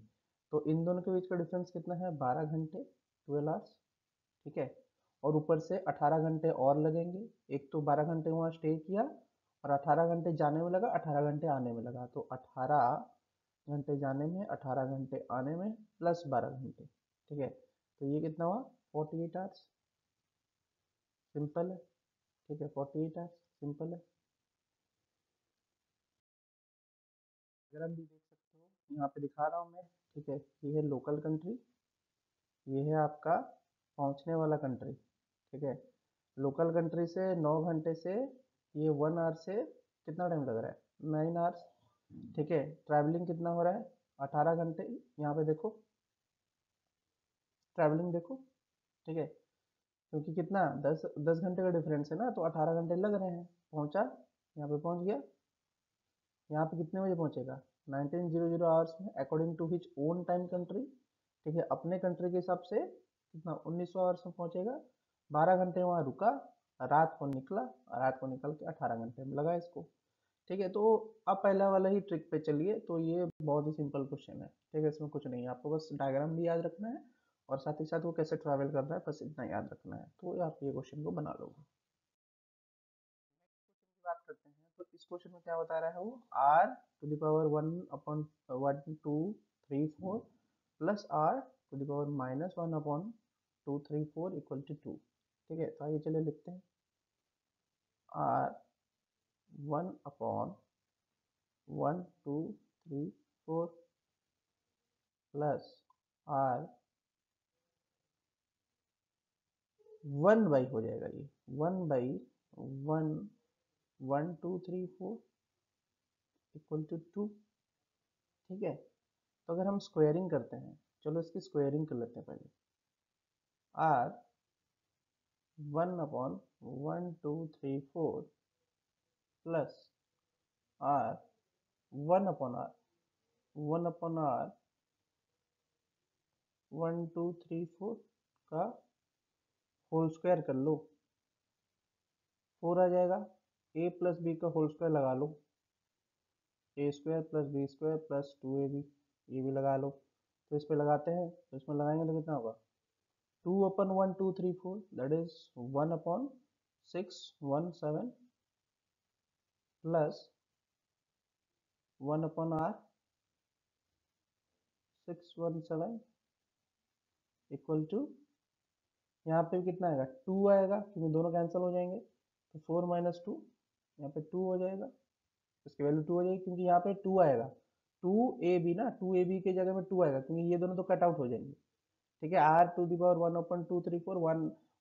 तो इन दोनों के बीच का डिफरेंस कितना है, 12 घंटे, 12 आवर्स। ठीक है, और ऊपर से 18 घंटे और लगेंगे। एक तो 12 घंटे वहाँ स्टे किया और 18 घंटे जाने में लगा, 18 घंटे आने में लगा, तो 18 घंटे जाने में, 18 घंटे आने में, प्लस 12 घंटे। ठीक है, तो ये कितना हुआ, 48 आवर्स। सिंपल है। ठीक है, 48 आवर्स सिंपल है। अगर आप भी देख सकते हो, यहाँ पे दिखा रहा हूँ मैं। ठीक है, ये है लोकल कंट्री, ये है आपका पहुँचने वाला कंट्री। ठीक है, लोकल कंट्री से 9 घंटे से, ये 1 आवर से कितना टाइम लग रहा है, 9 आवर्स। ठीक है, ट्रैवलिंग कितना हो रहा है, 18 घंटे। यहाँ पे देखो, ट्रैवलिंग देखो। ठीक है, क्योंकि कितना, 10 घंटे का डिफरेंस है ना, तो 18 घंटे लग रहे हैं। पहुंचा, यहाँ पे पहुंच गया। यहाँ पे कितने बजे पहुंचेगा, 1900 आवर्स में, according to which own time country. ठीक है, अपने कंट्री के हिसाब से कितना, 1900 आवर्स में पहुंचेगा। 12 घंटे वहाँ रुका, रात को निकला, रात को निकल के 18 घंटे में लगा इसको। ठीक है, तो आप पहला वाला ही ट्रिक पे चलिए, तो ये बहुत ही सिंपल क्वेश्चन है। ठीक है, इसमें कुछ नहीं है, आपको बस डायग्राम भी याद रखना है और साथ ही साथ वो कैसे ट्रैवल कर रहा है, बस इतना याद रखना है, तो आप ये क्वेश्चन को बना लोगे। क्वेश्चन की बात करते हैं, तो इस क्वेश्चन में क्या बता रहा है वो, R to the power 1/1 2 3 4 plus R to the power -1/2 3 4 equal to 2। ठीक है, तो आइए चलिए लिखते हैं, आर 1/1 2 3 4 प्लस आर 1 बाई हो जाएगा, ये 1/1 1 2 3 4 इक्वल टू 2। ठीक है, तो अगर हम स्क्वायरिंग करते हैं, चलो इसकी स्क्वायरिंग कर लेते हैं पहले। आर 1/1 2 3 4 प्लस आर 1/r 1/2 3 4 का होल स्क्वायर कर लो, 4 आ जाएगा। ए प्लस बी का होल स्क्वायर लगा लो, A square plus B square plus 2ab, ये भी लगा लो। तो इस पे लगाते हैं, तो इसमें लगाएंगे तो कितना होगा, 2/1 2 3 4, that is 1/617 plus 1/r 617 equal to, यहाँ पे कितना आएगा, 2 आएगा, क्योंकि दोनों कैंसिल हो जाएंगे, तो 4 - 2, यहाँ पे 2 हो जाएगा, इसकी वैल्यू 2 हो जाएगी, क्योंकि यहाँ पे 2 आएगा, 2ab ना, 2ab की जगह में 2 आएगा, क्योंकि ये दोनों तो कट आउट हो जाएंगे। ठीक है, R to the power 1/2 3 4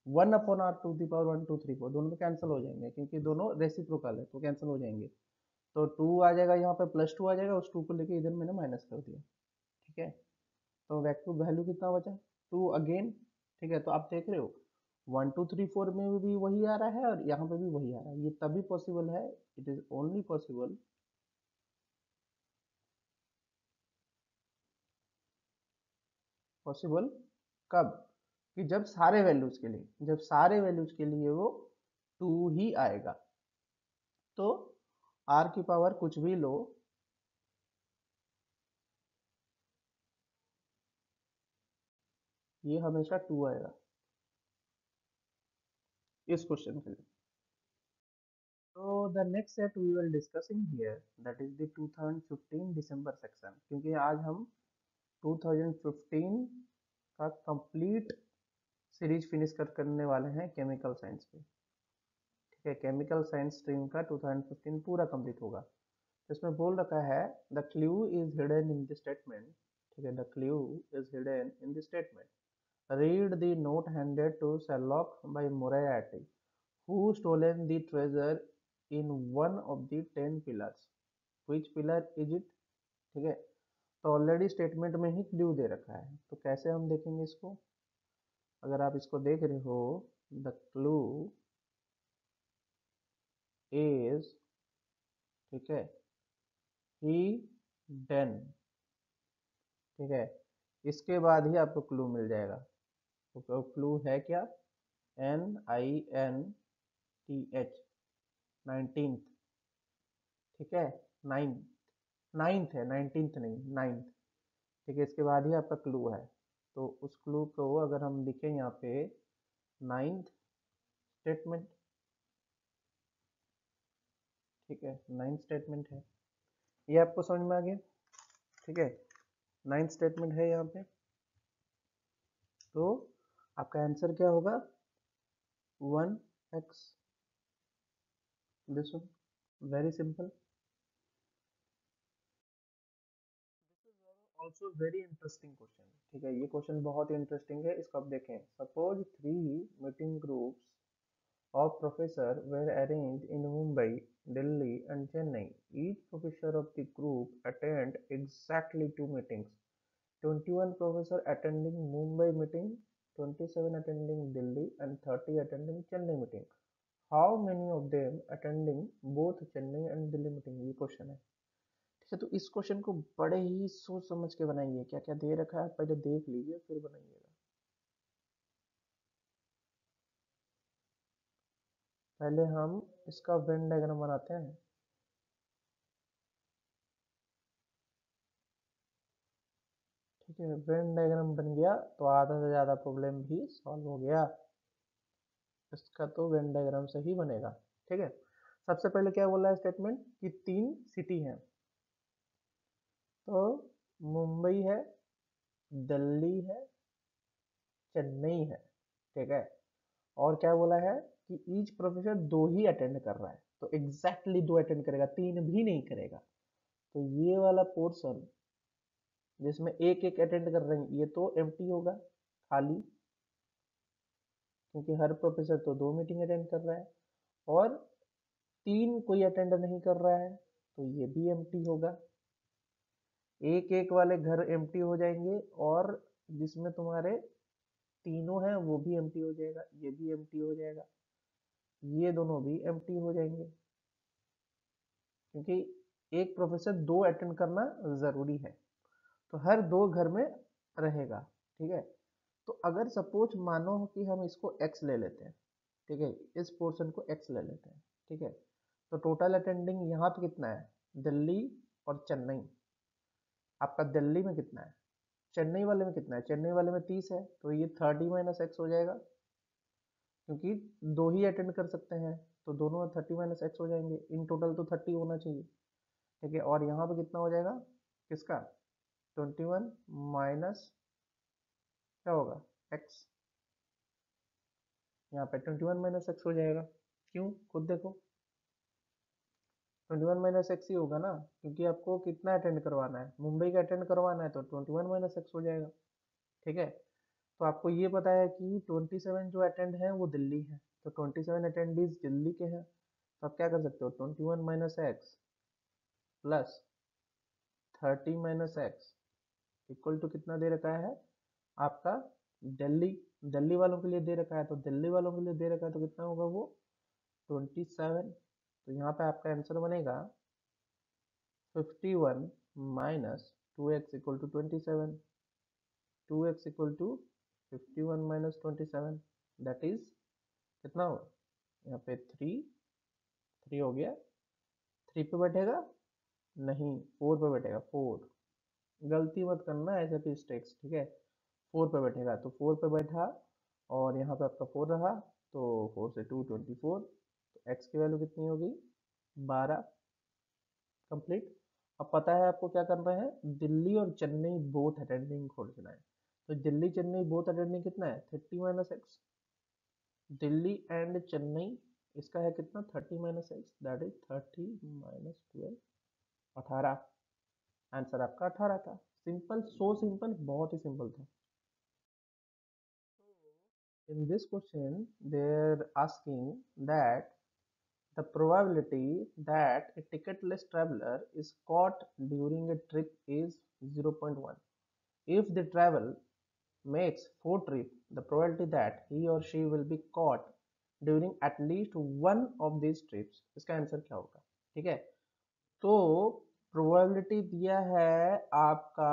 1/r 2 the power 1 2 3 4 दोनों तो कैंसिल हो जाएंगे, क्योंकि दोनों रेसिप्रोकल है, तो कैंसिल हो जाएंगे। तो 2 आ जाएगा, यहाँ पे +2 आ जाएगा, उस 2 को लेके इधर मैंने माइनस कर दिया। ठीक है, तो वैल्यू कितना बचा, 2 अगेन। ठीक है, तो आप देख रहे हो 1 2 3 4 में भी वही आ रहा है और यहाँ पे भी वही आ रहा है। ये तभी पॉसिबल है, इट इज ओनली पॉसिबल कब, कि जब सारे वैल्यूज के लिए, वो 2 ही आएगा। तो r की पावर कुछ भी लो, ये हमेशा 2 आएगा इस क्वेश्चन के लिए। तो the next set we will discussing here, that is the 2015 December section, क्योंकि आज हम 2015 का कंप्लीट सीरीज फिनिश करने वाले हैं केमिकल साइंस पे। ठीक है, केमिकल साइंस स्ट्रीम का 2015 पूरा कंप्लीट होगा। तो इसमें बोल रखा है, the clue is hidden in the statement. ठीक है, the clue is hidden in the statement, read the note handed to Sherlock by Moriarty, who stolen the treasure in one of the 10 pillars, which pillar is it। ठीक है, तो already statement में ही clue दे रखा है, तो कैसे हम देखेंगे इसको, अगर आप इसको देख रहे हो, द क्लू इज, ठीक है, हिडन। ठीक है, इसके बाद ही आपको क्लू मिल जाएगा, तो क्लू है क्या? NINTH, 19th। ठीक है, नाइन्थ, नाइन्थ है, 19th नहीं, नाइन्थ। ठीक है, इसके बाद ही आपका क्लू है। तो उस क्लू को अगर हम लिखें यहाँ पे, नाइन्थ स्टेटमेंट। ठीक है, नाइन्थ स्टेटमेंट है, ये आपको समझ में आ गया। ठीक है, नाइन्थ स्टेटमेंट है यहाँ पे। तो आपका आंसर क्या होगा? 1x। This one, very simple. Also very interesting question. ठीक है, ये क्वेश्चन बहुत ही इंटरेस्टिंग है, इसको आप देखें। Suppose 3 meeting groups of professor were arranged in Mumbai, Delhi and Chennai. Each professor of the group attend exactly 2 meetings. 21 professor attending Mumbai meeting, 27 attending Delhi and 30 attending Chennai meeting. How many of them attending both Chennai and Delhi meeting? ये question है। ठीक है, तो इस question को बड़े ही सोच समझ के बनाइए। क्या क्या दे रखा है पहले देख लीजिए, फिर बनाइएगा। पहले हम इसका वेन डायग्राम बनाते हैं। ठीक है, वेन डायग्राम बन गया तो आधा से ज़्यादा प्रॉब्लम भी सॉल्व हो गया। इसका तो वेन डायग्राम से ही बनेगा। ठीक है, सबसे पहले क्या बोला है स्टेटमेंट कि 3 सिटी हैं। तो मुंबई है, दिल्ली है, चेन्नई है। ठीक है, और क्या बोला है कि ईच प्रोफेसर 2 ही अटेंड कर रहा है। तो एग्जैक्टली 2 अटेंड करेगा, 3 भी नहीं करेगा। तो ये वाला पोर्शन जिसमें एक एक अटेंड कर रहे हैं, ये तो एम्प्टी होगा, खाली, क्योंकि हर प्रोफेसर तो 2 मीटिंग अटेंड कर रहा है। और 3 कोई अटेंड नहीं कर रहा है, तो ये भी एम्प्टी होगा। एक एक वाले घर एम्प्टी हो जाएंगे, और जिसमें तुम्हारे तीनों हैं वो भी एम्प्टी हो जाएगा, ये भी एम्प्टी हो जाएगा, ये दोनों भी एम्प्टी हो जाएंगे, क्योंकि एक प्रोफेसर 2 अटेंड करना ज़रूरी है। तो हर 2 घर में रहेगा। ठीक है, तो अगर सपोज मानो कि हम इसको x ले लेते हैं। ठीक है, इस पोर्शन को x ले लेते हैं। ठीक है, तो टोटल अटेंडिंग यहाँ पे कितना है? दिल्ली और चेन्नई। आपका दिल्ली में कितना है? चेन्नई वाले में कितना है? चेन्नई वाले में 30 है, तो ये 30 माइनस एक्स हो जाएगा, क्योंकि 2 ही अटेंड कर सकते हैं। तो दोनों में 30 माइनस एक्स हो जाएंगे, इन टोटल तो 30 होना चाहिए। ठीक है, और यहाँ पे कितना हो जाएगा किसका? 21 माइनस क्या होगा? एक्स। यहाँ पे 21 माइनस एक्स हो जाएगा। क्यों? खुद देखो, 21 माइनस एक्स ही होगा ना, क्योंकि आपको कितना अटेंड करवाना है? मुंबई का अटेंड करवाना है, तो 21 माइनस एक्स हो जाएगा। ठीक है, तो आपको ये पता है कि 27 जो अटेंड है वो दिल्ली है, तो 27 अटेंडीज दिल्ली के हैं। तो आप क्या कर सकते हो? 21 minus X plus 30 minus X equal to कितना दे रखा है आपका? दिल्ली, दिल्ली वालों के लिए दे रखा है, तो दिल्ली वालों के लिए दे रखा है, तो कितना होगा वो? 27। तो यहाँ पे आपका आंसर बनेगा 51 minus 2x equal to 27। 2x equal to 51 minus 27, that is कितना होगा? यहाँ पे 3 हो गया। 3 पे बैठेगा नहीं, 4 पे बैठेगा। 4, गलती मत करना ऐसे भी स्टेक्स। ठीक है, 4 पे बैठेगा, तो 4 पे बैठा, और यहाँ पे आपका 4 रहा, तो 4 से 2 24। तो x की वैल्यू कितनी होगी? 12। कंप्लीट। अब पता है आपको क्या करना है? दिल्ली और चेन्नई बोथ अटेंडिंग खोजना है। तो दिल्ली चेन्नई बोथ अटेंडिंग कितना है? 30 minus x. Delhi and Chennai, इसका है कितना? 30 minus x, that is 30 minus 12, 18। Answer आपका 18 था। सिंपल, सो सिंपल, बहुत ही सिंपल था। In this question, they're asking that the probability that a ticketless traveler is caught during a trip is 0.1. If the travel makes 4 trips, the probability that he or she will be caught during at least one of these trips, इसका answer क्या होगा? ठीक है, तो probability दिया है आपका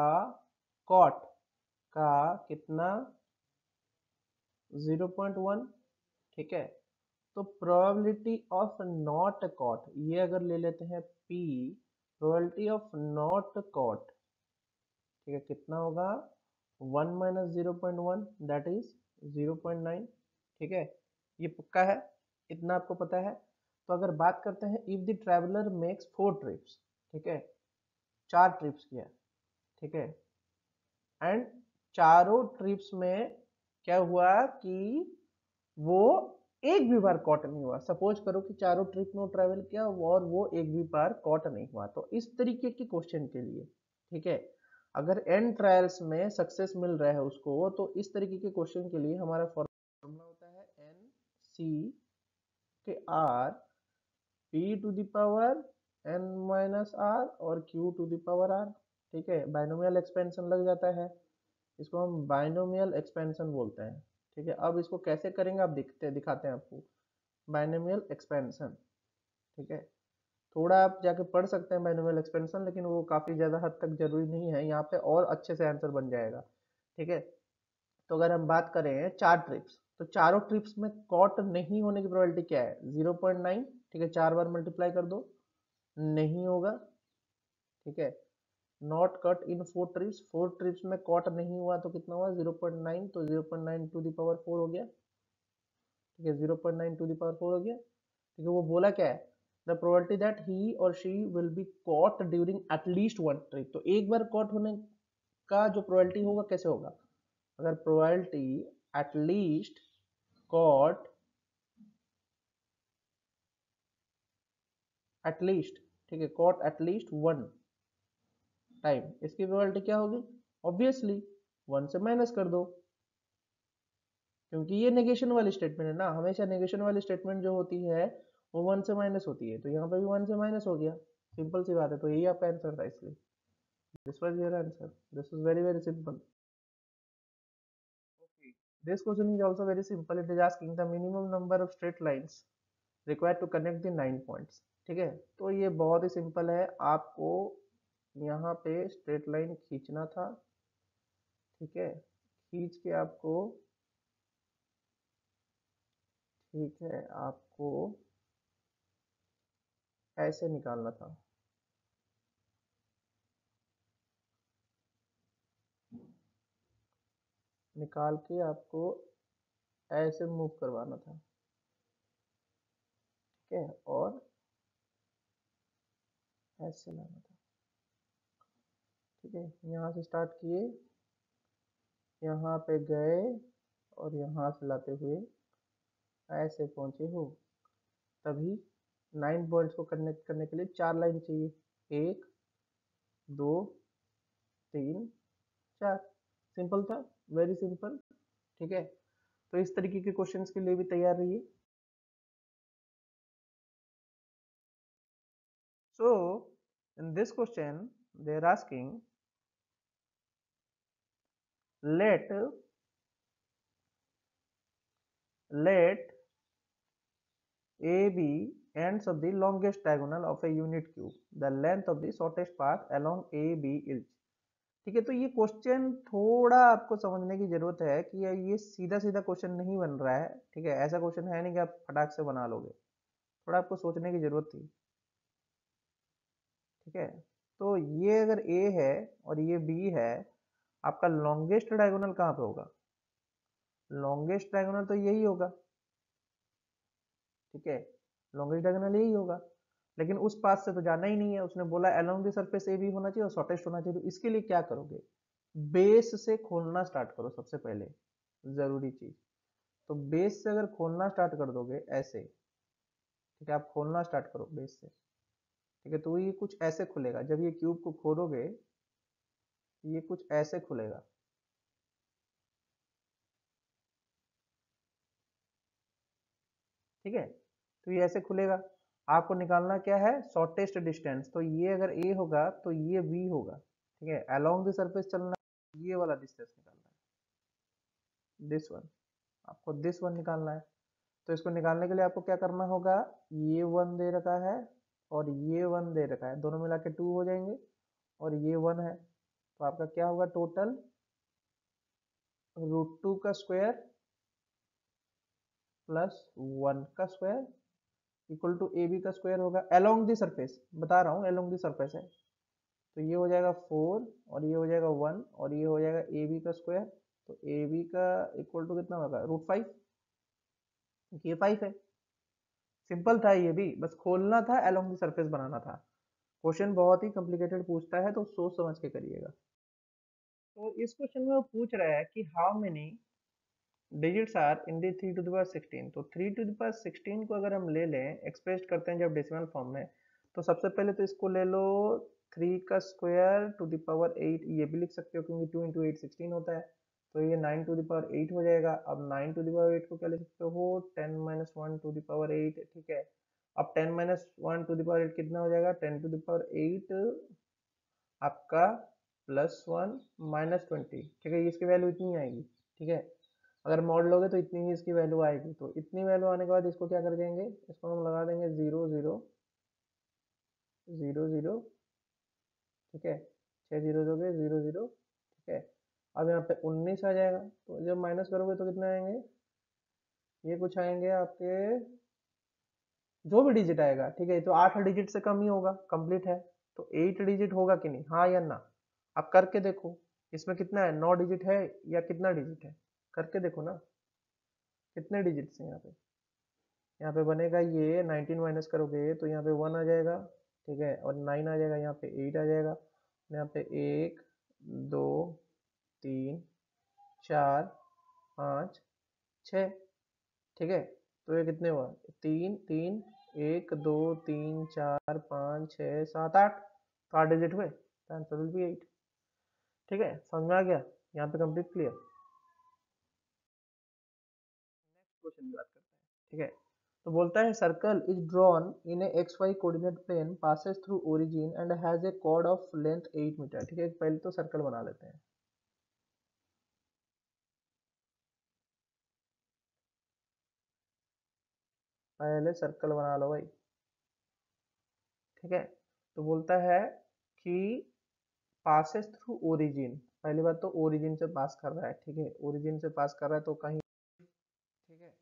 cot का कितना? 0.1, ठीक है। तो प्रोबेबिलिटी ऑफ नॉट कॉट, ये अगर ले लेते हैं P, probability of not caught, ठीक है, कितना होगा 1 माइनस 0.1 दैट इज 0.9, ठीक है, ये पक्का है, इतना आपको पता है। तो अगर बात करते हैं if the traveller makes 4 trips, ठीक है, 4 ट्रिप्स किया, ठीक है, एंड चारों ट्रिप्स में क्या हुआ कि वो एक भी बार कॉट नहीं हुआ। सपोज करो कि चारों ट्रिप में ट्रैवल किया और वो एक भी बार कॉट नहीं हुआ। तो इस तरीके के क्वेश्चन के लिए, ठीक है, अगर एन ट्रायल्स में सक्सेस मिल रहा है उसको, तो इस तरीके के क्वेश्चन के लिए हमारा फॉर्मूला होता है एन सी के R P to the power N minus R और Q to the power R, ठीक है। बाइनोमियल एक्सपेंशन लग जाता है, इसको हम बाइनोमियल एक्सपेंशन बोलते हैं, ठीक है। अब इसको कैसे करेंगे आप दिखाते हैं आपको, बाइनोमियल एक्सपेंशन, ठीक है। थोड़ा आप जाके पढ़ सकते हैं बाइनोमियल एक्सपेंशन, लेकिन वो काफ़ी ज़्यादा हद तक जरूरी नहीं है, यहाँ पे और अच्छे से आंसर बन जाएगा, ठीक है। तो अगर हम बात करें 4 ट्रिप्स, तो चारों ट्रिप्स में कॉट नहीं होने की प्रोबेबिलिटी क्या है 0.9, ठीक है, 4 बार मल्टीप्लाई कर दो, नहीं होगा, ठीक है। Not cut in 4 trips, 4 trips में कॉट नहीं हुआ तो कितना हुआ 0.9, तो 0.9 टू द पावर 4 हो गया, ठीक है, 0.9 टू द पावर 4 हो गया, ठीक है। वो बोला क्या है, द प्रोबेबिलिटी दैट ही और she will be caught during at least 1 trip. तो एक बार कॉट होने का जो प्रोबेबिलिटी होगा कैसे होगा, अगर प्रोबेबिलिटी एटलीस्ट कॉट, एटलीस्ट, ठीक है, कॉट एटलीस्ट 1 टाइम, इसकी प्रोबेबिलिटी क्या होगी, ऑब्वियसली 1 से माइनस कर दो, क्योंकि ये नेगेशन वाली स्टेटमेंट है ना, हमेशा नेगेशन वाली स्टेटमेंट जो होती है वो 1 से माइनस होती है, तो यहाँ पे भी 1 से माइनस हो गया, सिंपल सी बात है। तो यही आपका आंसर था, इसलिए this was your answer, this is very very simple. This question is also very simple, it is asking the minimum number of straight lines required to connect the 9 points, ठीक है। तो ये बहुत ही सिंपल है, आपको यहाँ पे स्ट्रेट लाइन खींचना था, ठीक है, खींच के आपको, ठीक है, आपको ऐसे निकालना था, निकाल के आपको ऐसे मूव करवाना था, ठीक है, और ऐसे लाना था, ठीक है। यहाँ से स्टार्ट किए, यहाँ पे गए और यहाँ से लाते हुए ऐसे पहुँचे हो, तभी 9 पॉइंट्स को कनेक्ट करने के लिए 4 लाइन चाहिए, 1 2 3 4, सिंपल था, वेरी सिंपल, ठीक है। तो इस तरीके के क्वेश्चंस के लिए भी तैयार रहिए। So in this question they are asking, let A B ends of the longest diagonal of a unit cube, the length of the shortest path along A B is, ठीक है। तो ये क्वेश्चन थोड़ा आपको समझने की जरूरत है कि ये सीधा सीधा क्वेश्चन नहीं बन रहा है, ठीक है, ऐसा क्वेश्चन है नहीं कि आप फटाक से बना लोगे, थोड़ा आपको सोचने की जरूरत थी, ठीक है। तो ये अगर A है और ये B है, आपका लॉन्गेस्ट डायगोनल कहाँ पे होगा, लॉन्गेस्ट डायगोनल तो यही होगा, ठीक है, लॉन्गेस्ट डायगोनल यही होगा, लेकिन उस पास से तो जाना ही नहीं है, उसने बोला along the surface A B होना चाहिए और शॉर्टेस्ट होना चाहिए। तो इसके लिए क्या करोगे, बेस से खोलना स्टार्ट करो सबसे पहले, जरूरी चीज। तो बेस से अगर खोलना स्टार्ट कर दोगे ऐसे, ठीक है, आप खोलना स्टार्ट करो बेस से, ठीक है, तो ये कुछ ऐसे खुलेगा, जब ये क्यूब को खोलोगे ये कुछ ऐसे खुलेगा, ठीक है। तो ये ऐसे खुलेगा, आपको निकालना क्या है, शॉर्टेस्ट डिस्टेंस। तो ये अगर ए होगा तो ये बी होगा, ठीक है, अलोंग द सरफेस चलना, ये वाला डिस्टेंस निकालना है, दिस वन, आपको दिस वन निकालना है। तो इसको निकालने के लिए आपको क्या करना होगा, ये वन दे रखा है और ये वन दे रखा है, दोनों मिला के 2 हो जाएंगे और ये 1 है, तो आपका क्या होगा टोटल, √2 का स्क्वायर प्लस 1 का square equal to A B का स्क्वायर होगा अलोंग द सरफेस, बता रहा हूँ अलोंग द सरफेस है, तो ये हो जाएगा 4 और ये हो जाएगा 1 और ये हो जाएगा ए बी का स्क्वायर, तो ए बी का इक्वल टू कितना होगा √5, ये 5 है। सिंपल था ये भी, बस खोलना था अलोंग द सरफेस बनाना था। क्वेश्चन बहुत ही कॉम्प्लिकेटेड पूछता है तो सोच समझ के करिएगा। तो इस क्वेश्चन में वो पूछ रहा है कि how many digits are in the 3 to the power 16, तो 3 टू द पावर 16 को अगर हम ले लें एक्सप्रेस करते हैं जब डेसिमल फॉर्म में, तो सबसे पहले तो इसको ले लो 3 का स्क्वायर टू द पावर 8, ये भी लिख सकते हो क्योंकि 2 इंटू 8 16 होता है, तो ये 9 टू द पावर 8 हो जाएगा। अब 9 टू द पावर 8 को क्या लिख सकते हो 10 माइनस 1 टू द पावर 8, ठीक है। अब 10 माइनस 1 टू द पावर 8 कितना हो जाएगा 10 टू द पावर 8 आपका +1 -20, ठीक है, इसकी वैल्यू इतनी आएगी, ठीक है। अगर मॉड लोगे तो इतनी ही इसकी वैल्यू आएगी, तो इतनी वैल्यू आने के बाद इसको क्या कर देंगे, इसको हम लगा देंगे 0 0 0 0, ठीक है, 6 जीरो हो गए 0 0, ठीक है। अब यहाँ पे 19 आ जाएगा, तो जब माइनस करोगे तो कितना आएंगे, ये कुछ आएंगे आपके, जो भी डिजिट आएगा, ठीक है, तो 8 डिजिट से कम ही होगा, कंप्लीट है, तो 8 डिजिट होगा कि नहीं, हाँ या ना। आप करके देखो इसमें कितना है, 9 डिजिट है या कितना डिजिट है, करके देखो ना कितने डिजिट्स हैं यहाँ पे। यहाँ पे बनेगा ये 19 माइनस करोगे तो यहाँ पे 1 आ जाएगा, ठीक है, और 9 आ जाएगा, यहाँ पे 8 आ जाएगा, यहाँ पे 1 2 3 4 5 6, ठीक है। तो ये कितने हुआ, 3 3 1 2 3 4 5 6 7 8, तो 8 डिजिट हुए, तो आंसर विल बी 8, ठीक है, समझ में आ गया, यहाँ पे कंप्लीट क्लियर। नेक्स्ट क्वेश्चन की बात करते हैं, ठीक है। तो बोलता है circle is drawn in a X Y coordinate plane passes through origin and has a chord of length 8 metre, ठीक है, पहले तो सर्कल बना लेते हैं। पहले सर्कल बना लो भाई, ठीक है। तो बोलता है कि पासेस थ्रू ओरिजिन, पहली बात तो ओरिजिन से पास कर रहा है, ठीक है, ओरिजिन से पास कर रहा है तो कहीं, ठीक है।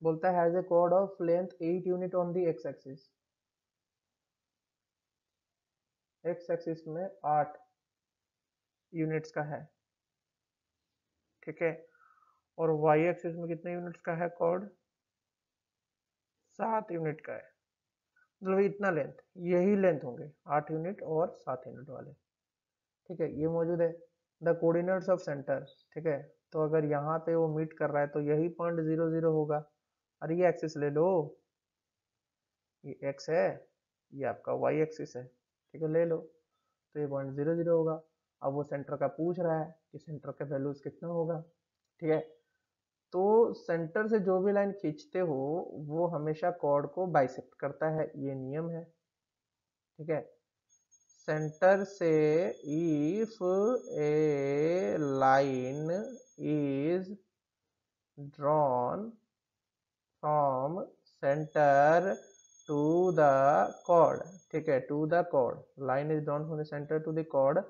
बोलता है has a chord of length 8 unit on the X axis, X axis में 8 यूनिट्स का है, ठीक है, और वाई एक्सिस में कितने यूनिट्स का है कॉर्ड, 7 यूनिट का है, मतलब इतना लेंथ, यही लेंथ होंगे 8 यूनिट और 7 यूनिट वाले, ठीक है, ये मौजूद है। द कोऑर्डिनेट्स ऑफ सेंटर, ठीक है, तो अगर यहाँ पे वो मीट कर रहा है तो यही पॉइंट 0 0 होगा, अरे ये एक्सिस ले लो, ये एक्स है, ये आपका वाई एक्सिस है, ठीक है, ले लो, तो ये पॉइंट 0 0 होगा। अब वो सेंटर का पूछ रहा है कि सेंटर का वैल्यूज कितना होगा, ठीक है। तो सेंटर से जो भी लाइन खींचते हो वो हमेशा कॉर्ड को बाइसेक्ट करता है, ये नियम है, ठीक है। सेंटर से if a line is drawn from centre to the chord, ठीक है, to the chord, line is drawn from the centre to the chord,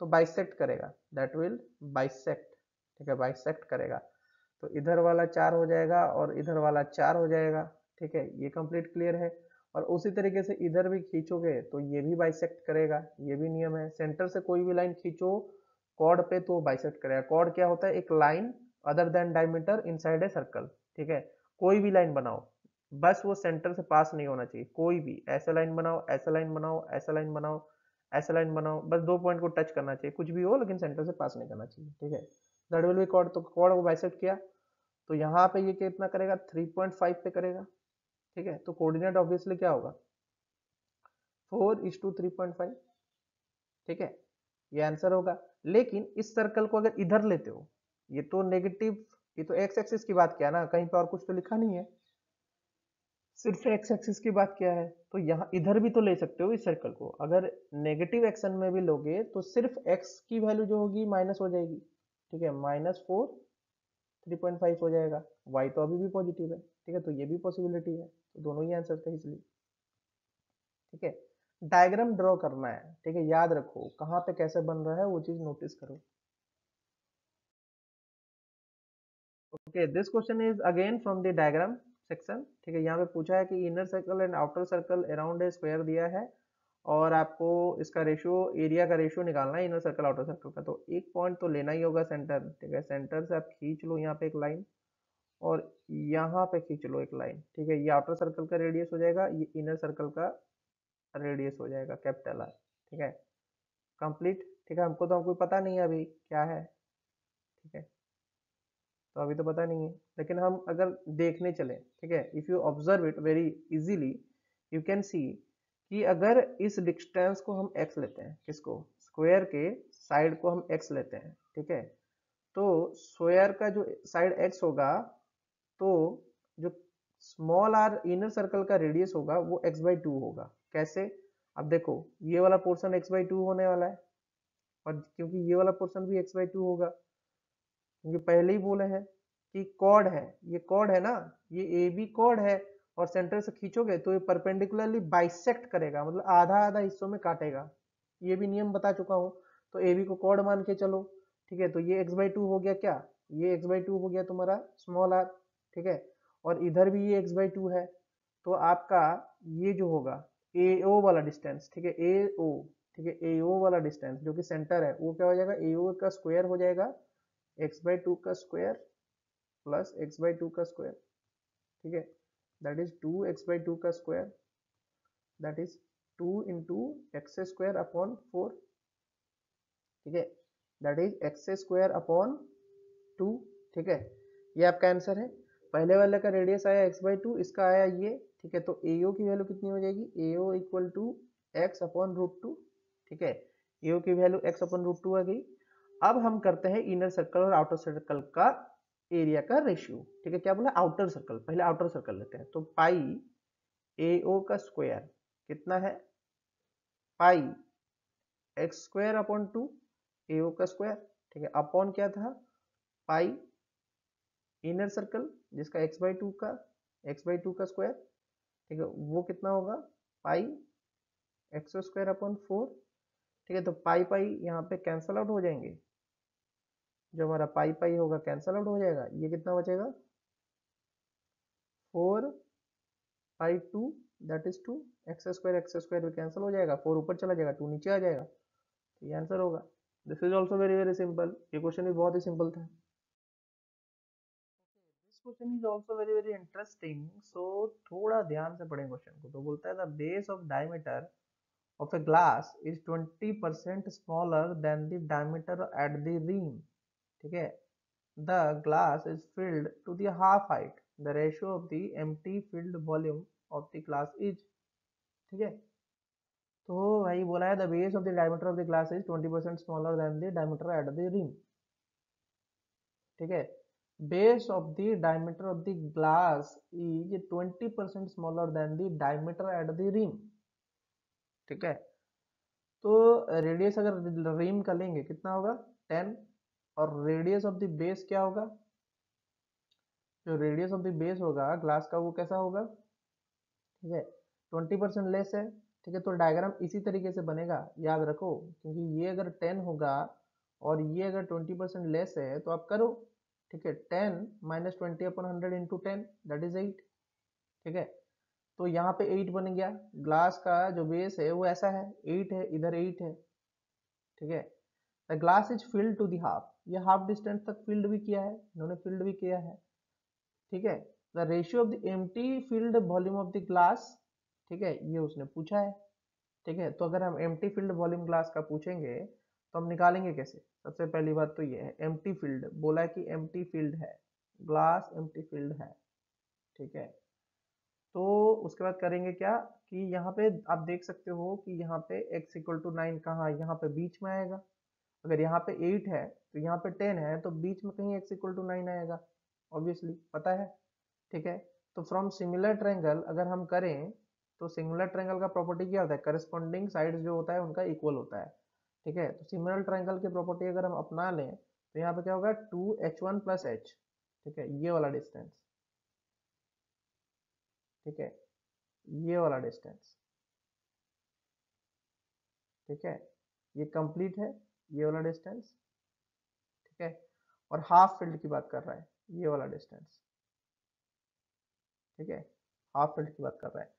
तो बाइसेक्ट करेगा, दैट विल बाइसेक्ट, ठीक है, बाइसेक्ट करेगा, तो इधर वाला 4 हो जाएगा और इधर वाला 4 हो जाएगा, ठीक है, ये कंप्लीट क्लियर है। और उसी तरीके से इधर भी खींचोगे तो ये भी बाइसेक्ट करेगा, ये भी नियम है, सेंटर से कोई भी लाइन खींचो कॉर्ड पे तो बाइसेक्ट करेगा। कॉर्ड क्या होता है, एक line other than diameter inside a circle, ठीक है, कोई भी लाइन बनाओ बस वो सेंटर से पास नहीं होना चाहिए, कोई भी ऐसा लाइन बनाओ, ऐसा लाइन बनाओ, ऐसा लाइन बनाओ, ऐसा लाइन बनाओ, बस दो पॉइंट को टच करना चाहिए, कुछ भी हो लेकिन सेंटर से पास नहीं करना चाहिए, ठीक है, दैट विल बी कॉर्ड। तो कॉर्ड को बाइसेक्ट किया तो यहाँ पे ये कितना करेगा 3.5 पे करेगा, ठीक है, तो कोऑर्डिनेट ऑब्वियसली क्या होगा 4:3.5, ठीक है, ये आंसर होगा। लेकिन इस सर्कल को अगर इधर लेते हो, ये तो नेगेटिव, ये तो एक्स एक्सिस की बात किया ना, कहीं पे और कुछ तो लिखा नहीं है, सिर्फ एक्स एक्सिस की बात किया है, तो यहाँ इधर भी तो ले सकते हो इस सर्कल को, अगर नेगेटिव एक्शन में भी लोगे तो सिर्फ एक्स की वैल्यू जो होगी माइनस हो जाएगी, ठीक है, -4 3.5 हो जाएगा, y तो अभी भी पॉजिटिव है, ठीक है, तो ये भी पॉसिबिलिटी है, तो दोनों ही आंसर थे इसलिए, ठीक है। डायग्राम ड्रॉ करना है, ठीक है, याद रखो कहाँ पे कैसे बन रहा है वो चीज नोटिस करो। Okay, this question is again from the diagram section. ठीक है, यहाँ पे पूछा है कि inner circle and outer circle around a square दिया है और आपको इसका रेशियो, एरिया का रेशियो निकालना है इनर सर्कल आउटर सर्कल का। तो एक पॉइंट तो लेना ही होगा सेंटर। ठीक है, सेंटर से आप खींच लो यहाँ पे एक लाइन और यहाँ पे खींच लो एक लाइन। ठीक है, ये आउटर सर्कल का रेडियस हो जाएगा, ये इनर सर्कल का रेडियस हो जाएगा, कैपिटल आर। ठीक है, कंप्लीट। ठीक है, हमको पता नहीं है अभी क्या है। ठीक है, तो अभी तो पता नहीं है, लेकिन हम अगर देखने चले, ठीक है, if you observe it very easily you can see कि अगर इस डिस्टेंस को हम x लेते हैं, किसको, स्क्वायर के साइड को हम x लेते हैं। ठीक है, तो स्क्वायर का जो साइड x होगा, तो जो स्मॉल आर इनर सर्कल का रेडियस होगा वो x/2 होगा। कैसे, अब देखो ये वाला पोर्शन x/2 होने वाला है, और क्योंकि ये वाला पोर्शन भी x/2 होगा, क्योंकि पहले ही बोले हैं कि कॉर्ड है, ये कॉर्ड है ना, ये ए बी कॉर्ड है, और सेंटर से खींचोगे तो ये परपेंडिकुलरली बाइसेक्ट करेगा, मतलब आधा आधा हिस्सों में काटेगा। ये भी नियम बता चुका हूँ। तो ए बी को कॉर्ड मान के चलो। ठीक है, तो ये x/2 हो गया, क्या, ये x/2 हो गया तुम्हारा स्मॉल आर। ठीक है, और इधर भी ये x/2 है। तो आपका ये जो होगा ए ओ वाला डिस्टेंस, ठीक है, ए ओ, ठीक है, ए ओ वाला डिस्टेंस जो कि सेंटर है, वो क्या हो जाएगा, ए ओ का स्क्वायर हो जाएगा x/2 का स्क्वायर प्लस x/2 का स्क्वायर। ठीक है, दैट इज 2x/2 का square, that is 2 into x square upon 4। ठीक है, that is x square upon 2। ठीक है, ये आपका आंसर है। पहले वाले का रेडियस आया x/2, इसका आया ये। ठीक है, तो AO की वैल्यू कितनी हो जाएगी, AO equal to x upon root two. ठीक है, AO की value x upon root two आ गई। अब हम करते हैं इनर सर्कल और आउटर सर्कल का एरिया का रेशियो। ठीक है, क्या बोला, आउटर सर्कल, पहले आउटर सर्कल लेते हैं। तो पाई AO का स्क्वायर कितना है, pi x square upon 2 AO का स्क्वायर। ठीक है, अपॉन क्या था, पाई इनर सर्कल जिसका x/2 का स्क्वायर। ठीक है, वो कितना होगा, पाई एक्स स्क्वायर अपॉन 4। ठीक है, तो पाई पाई यहाँ पे कैंसल आउट हो जाएंगे, जो हमारा पाई पाई होगा कैंसल आउट हो जाएगा। ये कितना बचेगा, 4/2, दैट इज 2। एक्स स्क्वायर भी कैंसिल हो जाएगा, 4 ऊपर चला जाएगा, 2 नीचे आ जाएगा, तो ये आंसर होगा। This is also very very simple, ये क्वेश्चन भी बहुत ही सिंपल था। This question is also very very interesting, so थोड़ा ध्यान से पढ़ें क्वेश्चन को। तो बोलता है the base of diameter of a glass is 20% smaller than the diameter at the rim. ठीक है, the glass is filled to the half height, the ratio of the empty filled volume of the glass is। ठीक है, तो भाई बोला है the base of the diameter of the glass is 20% smaller than the diameter at the rim. ठीक है, base of the diameter of the glass is 20% smaller than the diameter at the rim. ठीक है, तो radius अगर rim का लेंगे कितना होगा, 10, और रेडियस ऑफ द बेस क्या होगा, जो रेडियस ऑफ द बेस होगा ग्लास का वो कैसा होगा। ठीक है, 20% लेस है। ठीक है, तो डायग्राम इसी तरीके से बनेगा, याद रखो, क्योंकि ये अगर 10 होगा और ये अगर 20% लेस है तो आप करो। ठीक है, 10 माइनस 20/100 इंटू 10 दैट इज 8। ठीक है, तो यहाँ पे 8 बन गया, ग्लास का जो बेस है वो ऐसा है, 8 है, इधर 8 है। ठीक है, the glass is filled to the half, ये हाफ डिस्टेंस तक फिल्ड भी किया है, इन्होंने फिल्ड भी किया है। ठीक है, the ratio of the empty field volume of the glass, ठीक है, ये उसने पूछा है। ठीक है, तो अगर हम एम्प्टी फील्ड वॉल्यूम ग्लास का पूछेंगे तो हम निकालेंगे कैसे। सबसे पहली बात तो ये है, एम्प्टी फील्ड बोला है कि एम्प्टी फील्ड है, ग्लास एम्प्टी फील्ड है। ठीक है, तो उसके बाद करेंगे क्या कि यहाँ पे आप देख सकते हो कि यहाँ पे x इक्वल टू 9 कहाँ, यहाँ पे बीच में आएगा। अगर यहाँ पे 8 है तो यहाँ पे 10 है, तो बीच में कहीं x इक्वल टू 9 आएगा, ऑब्वियसली पता है। ठीक है, तो फ्रॉम सिमिलर ट्रायंगल अगर हम करें तो सिमिलर ट्रायंगल का प्रॉपर्टी क्या होता है, करस्पॉन्डिंग साइड्स जो होता है उनका इक्वल होता है। ठीक है, तो सिमिलर ट्रायंगल की प्रॉपर्टी अगर हम अपना लें तो यहाँ पे क्या होगा, 2h1 प्लस h। ठीक है, ये वाला डिस्टेंस। ठीक है, ये वाला डिस्टेंस। ठीक है, ये कंप्लीट है, ये वाला डिस्टेंस। ठीक है, और हाफ फील्ड की बात कर रहा है। ये वाला डिस्टेंस, ठीक है, हाफ फील्ड की बात कर रहा है।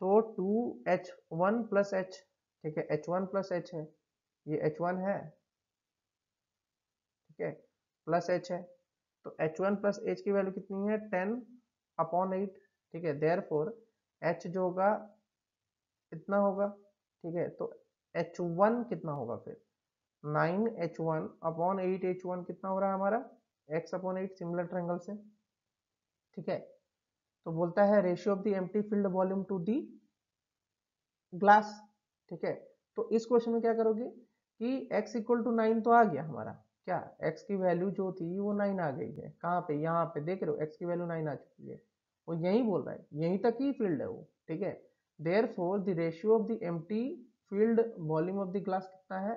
तो 2h1 प्लस एच, ठीक है, h1 प्लस एच है, ये h1 है, ठीक है, प्लस एच है। तो h1 प्लस एच की वैल्यू कितनी है, 10/8, ठीक है, देयरफॉर h जो होगा इतना होगा, ठीक है। तो h1 कितना होगा फिर, 9h1/8, h1 कितना हो रहा है हमारा, x/8, सिमिलर ट्रायंगल से, ठीक है। तो बोलता है ratio of the empty field volume to the glass, ठीक है। तो इस क्वेश्चन में क्या करोगे कि x इक्वल टू 9 तो आ गया हमारा, क्या x की वैल्यू जो थी वो 9 आ गई है, कहाँ पे, यहाँ पे देख रहे हो x की वैल्यू 9 आ चुकी है, वो यही बोल रहा है, यहीं तक ही फील्ड है वो, ठीक है। Therefore the ratio of the empty field volume of the glass कितना है,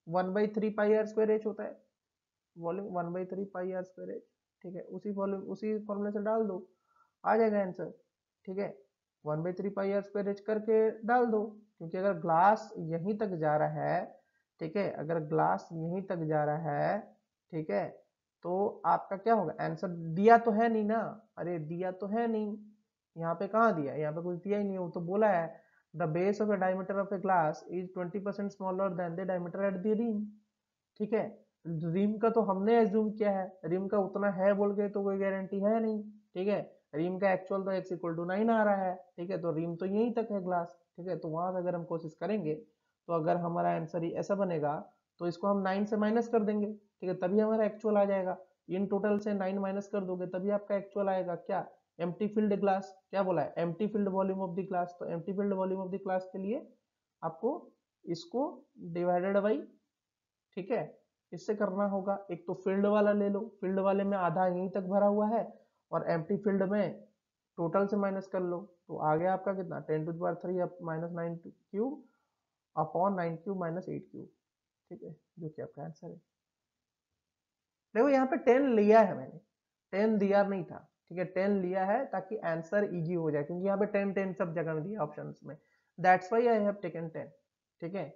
1/3πr² होता है वॉल्यूम, 1/3πr², ठीक है। उसी वॉल्यूम उसी फॉर्मूले से डाल दो, आ जाएगा आंसर, ठीक है। 1/3πr² करके डाल दो, क्योंकि अगर ग्लास यहीं तक जा रहा है, ठीक है, अगर ग्लास यहीं तक जा रहा है, ठीक है, तो आपका क्या होगा आंसर, दिया तो है नहीं ना, अरे दिया तो है नहीं, यहाँ पे कहाँ दिया, यहाँ पे कुछ दिया ही नहीं, वो तो बोला है the base of a diameter of a glass is 20% smaller than the diameter at the rim, ठीक है। रिम का तो हमने एज्यूम किया है, रिम का उतना है बोल के तो कोई गारंटी है नहीं, ठीक है। रिम का एक्चुअल तो x इक्वल टू 9 आ रहा है, ठीक है, तो रिम तो यहीं तक है ग्लास, ठीक है। तो वहां से अगर हम कोशिश करेंगे तो अगर हमारा आंसर ऐसा बनेगा, तो इसको हम 9 से माइनस कर देंगे, ठीक है, तभी हमारा एक्चुअल आ जाएगा। इन टोटल से 9 माइनस कर दोगे तभी आपका एक्चुअल आएगा, क्या, एम्प्टी फील्ड ग्लास, क्या बोला है, empty field volume of the glass. तो empty field volume of the glass के लिए आपको इसको डिवाइडेड बाई, ठीक है, इससे करना होगा। एक तो फील्ड वाला ले लो, फील्ड वाले में आधा यहीं तक भरा हुआ है, और एम्प्टी फील्ड में टोटल से माइनस कर लो, तो आ गया आपका कितना, 10⁻³ -9³ अपॉन 9³ -8³, ठीक है, जो कि आपका आंसर है। देखो यहाँ पे 10 लिया है मैंने, 10 दिया नहीं था, ठीक है, 10 लिया है ताकि आंसर इजी हो जाए, क्योंकि यहाँ पे 10 10 सब जगह में दिया ऑप्शंस में, that's why I have taken 10, ठीक है।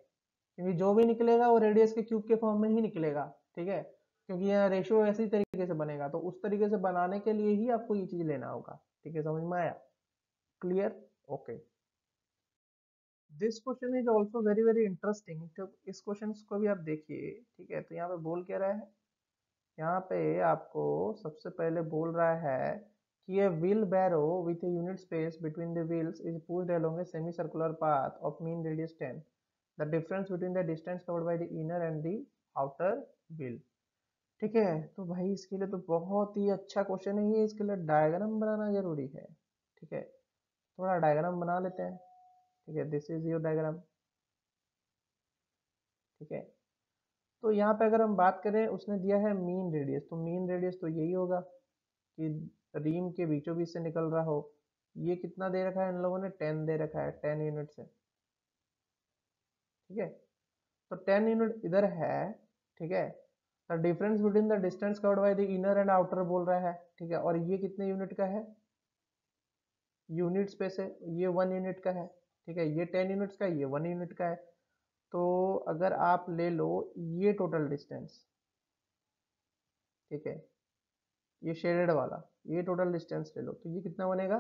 क्योंकि जो भी निकलेगा वो रेडियस के क्यूब के फॉर्म में ही निकलेगा, ठीक है, क्योंकि यहाँ रेशियो ऐसी तरीके से बनेगा, तो उस तरीके से बनाने के लिए ही आपको ये चीज लेना होगा, ठीक है, समझ में आया, clear, okay. This question is also very very interesting, तो इस क्वेश्चन को भी आप देखिए, ठीक है। तो यहाँ पे बोल क्या रहा है, यहाँ पे आपको सबसे पहले बोल रहा है कि a wheelbarrow with a unit space between the wheels is pushed along a semicircular path of mean radius 10. The difference between the distance covered by the inner and the outer wheel. ठीक है, तो भाई इसके लिए तो बहुत ही अच्छा question है ये, इसके लिए डायग्राम बनाना जरूरी है, ठीक है। थोड़ा डायग्राम बना लेते हैं, ठीक है, दिस इज योर डायग्राम, ठीक है। तो यहाँ पे अगर हम बात करें, उसने दिया है मीन रेडियस, तो मीन रेडियस तो यही होगा कि रिम के बीचों बीच से निकल रहा हो। ये कितना दे रखा है इन लोगों ने, 10 दे रखा है, 10 यूनिट से, ठीक है। तो 10 यूनिट इधर है, ठीक है। The difference between the distance covered by the inner and outer बोल रहा है, ठीक है, और ये कितने यूनिट का है, यूनिट स्पेस है, ये 1 यूनिट का है, ठीक है, ये 10 यूनिट्स का, ये 1 यूनिट का है। तो अगर आप ले लो ये टोटल डिस्टेंस, ठीक है, ये शेडेड वाला, ये टोटल डिस्टेंस ले लो, तो ये कितना बनेगा,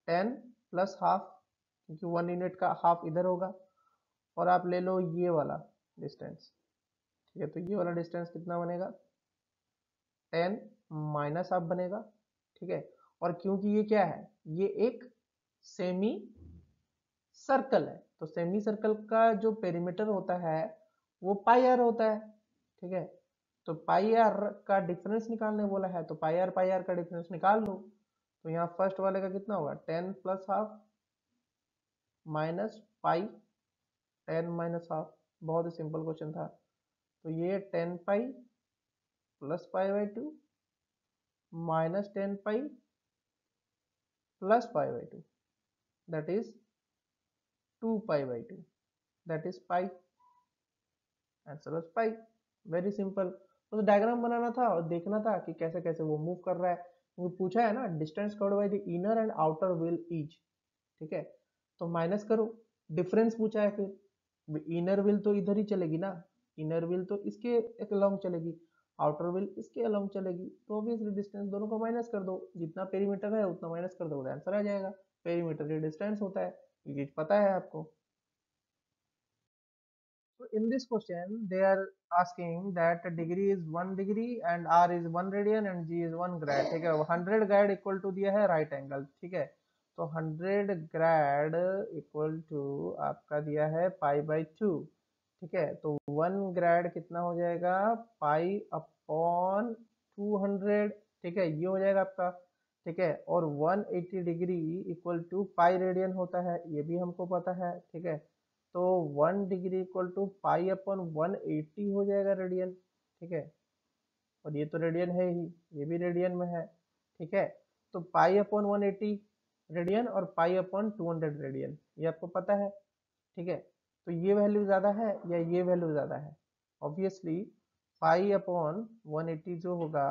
10 प्लस हाफ, क्योंकि 1 यूनिट का हाफ इधर होगा, और आप ले लो ये वाला डिस्टेंस, ठीक है, तो ये वाला डिस्टेंस कितना बनेगा, 10 माइनस हाफ बनेगा, ठीक है। और क्योंकि ये क्या है, ये एक सेमी सर्कल है, तो सेमी सर्कल का जो पेरीमीटर होता है वो पाई आर होता है, ठीक है। तो पाई आर का डिफरेंस निकालने बोला है, तो पाई आर का डिफरेंस निकाल लो। तो यहाँ फर्स्ट वाले का कितना होगा, 10 plus half minus pi, 10 minus half, बहुत ही सिंपल क्वेश्चन था। तो ये 10 pi plus pi minus 10 pi plus pi, that is 2 pi, that is pi, answer was pi, very simple. तो डायग्राम बनाना था और देखना था कि कैसे कैसे वो मूव कर रहा है, वो पूछा है ना, distance covered by the inner and outer wheel each, ठीक है। तो माइनस करो, डिफरेंस पूछा है, फिर इनर व्हील तो इधर ही चलेगी ना, इनर व्हील तो इसके एक लॉन्ग चलेगी, आउटर व्हील इसके अलोंग चलेगी, तो ऑब्वियसली डिस्टेंस दोनों को माइनस कर दो, जितना पेरीमीटर है उतना माइनस कर दो, आंसर आ जाएगा। पेरीमीटर ये डिस्टेंस होता है, ये चीज पता है आपको। So in this question, they are asking that degree is 1 degree and r is 1 radian and g is 1 grad, ठीक है। 100 grad इक्वल टू दिया है राइट एंगल, ठीक है। तो 100 ग्रेड इक्वल टू आपका दिया है π/2, ठीक है। तो 1 ग्रेड कितना हो जाएगा, π/200, ठीक है, ये हो जाएगा आपका, ठीक है। और 180 degree equal to pi radian होता है, ये भी हमको पता है, ठीक है। तो 1 डिग्री इक्वल टू π/180 हो जाएगा रेडियन, ठीक है। और ये तो रेडियन है ही, ये भी रेडियन में है, ठीक है। तो π/180 रेडियन और π/200 रेडियन, ये आपको पता है, ठीक है। तो ये वैल्यू ज़्यादा है या ये वैल्यू ज़्यादा है, ऑब्वियसली π/180 जो होगा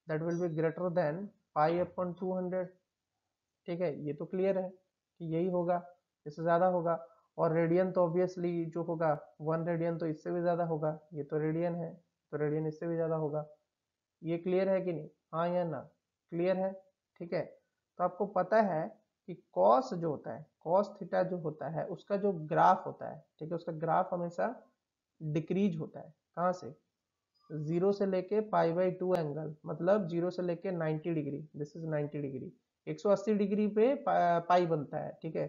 that will be greater than π/200, ठीक है। ये तो क्लियर है कि यही होगा, इससे ज़्यादा होगा। और रेडियन तो ऑब्वियसली जो होगा 1 रेडियन तो इससे भी ज़्यादा होगा, ये तो रेडियन है, तो रेडियन इससे भी ज़्यादा होगा। ये क्लियर है कि नहीं, हाँ या ना, क्लियर है, ठीक है। तो आपको पता है कि कॉस जो होता है, कॉस थीटा जो होता है उसका जो ग्राफ होता है, ठीक है, उसका ग्राफ हमेशा डिक्रीज होता है, कहाँ से, 0 से लेके π/2 एंगल, मतलब 0 से लेके 90 degree, this is 90 degree, 180 degree पे पाई बनता है, ठीक है।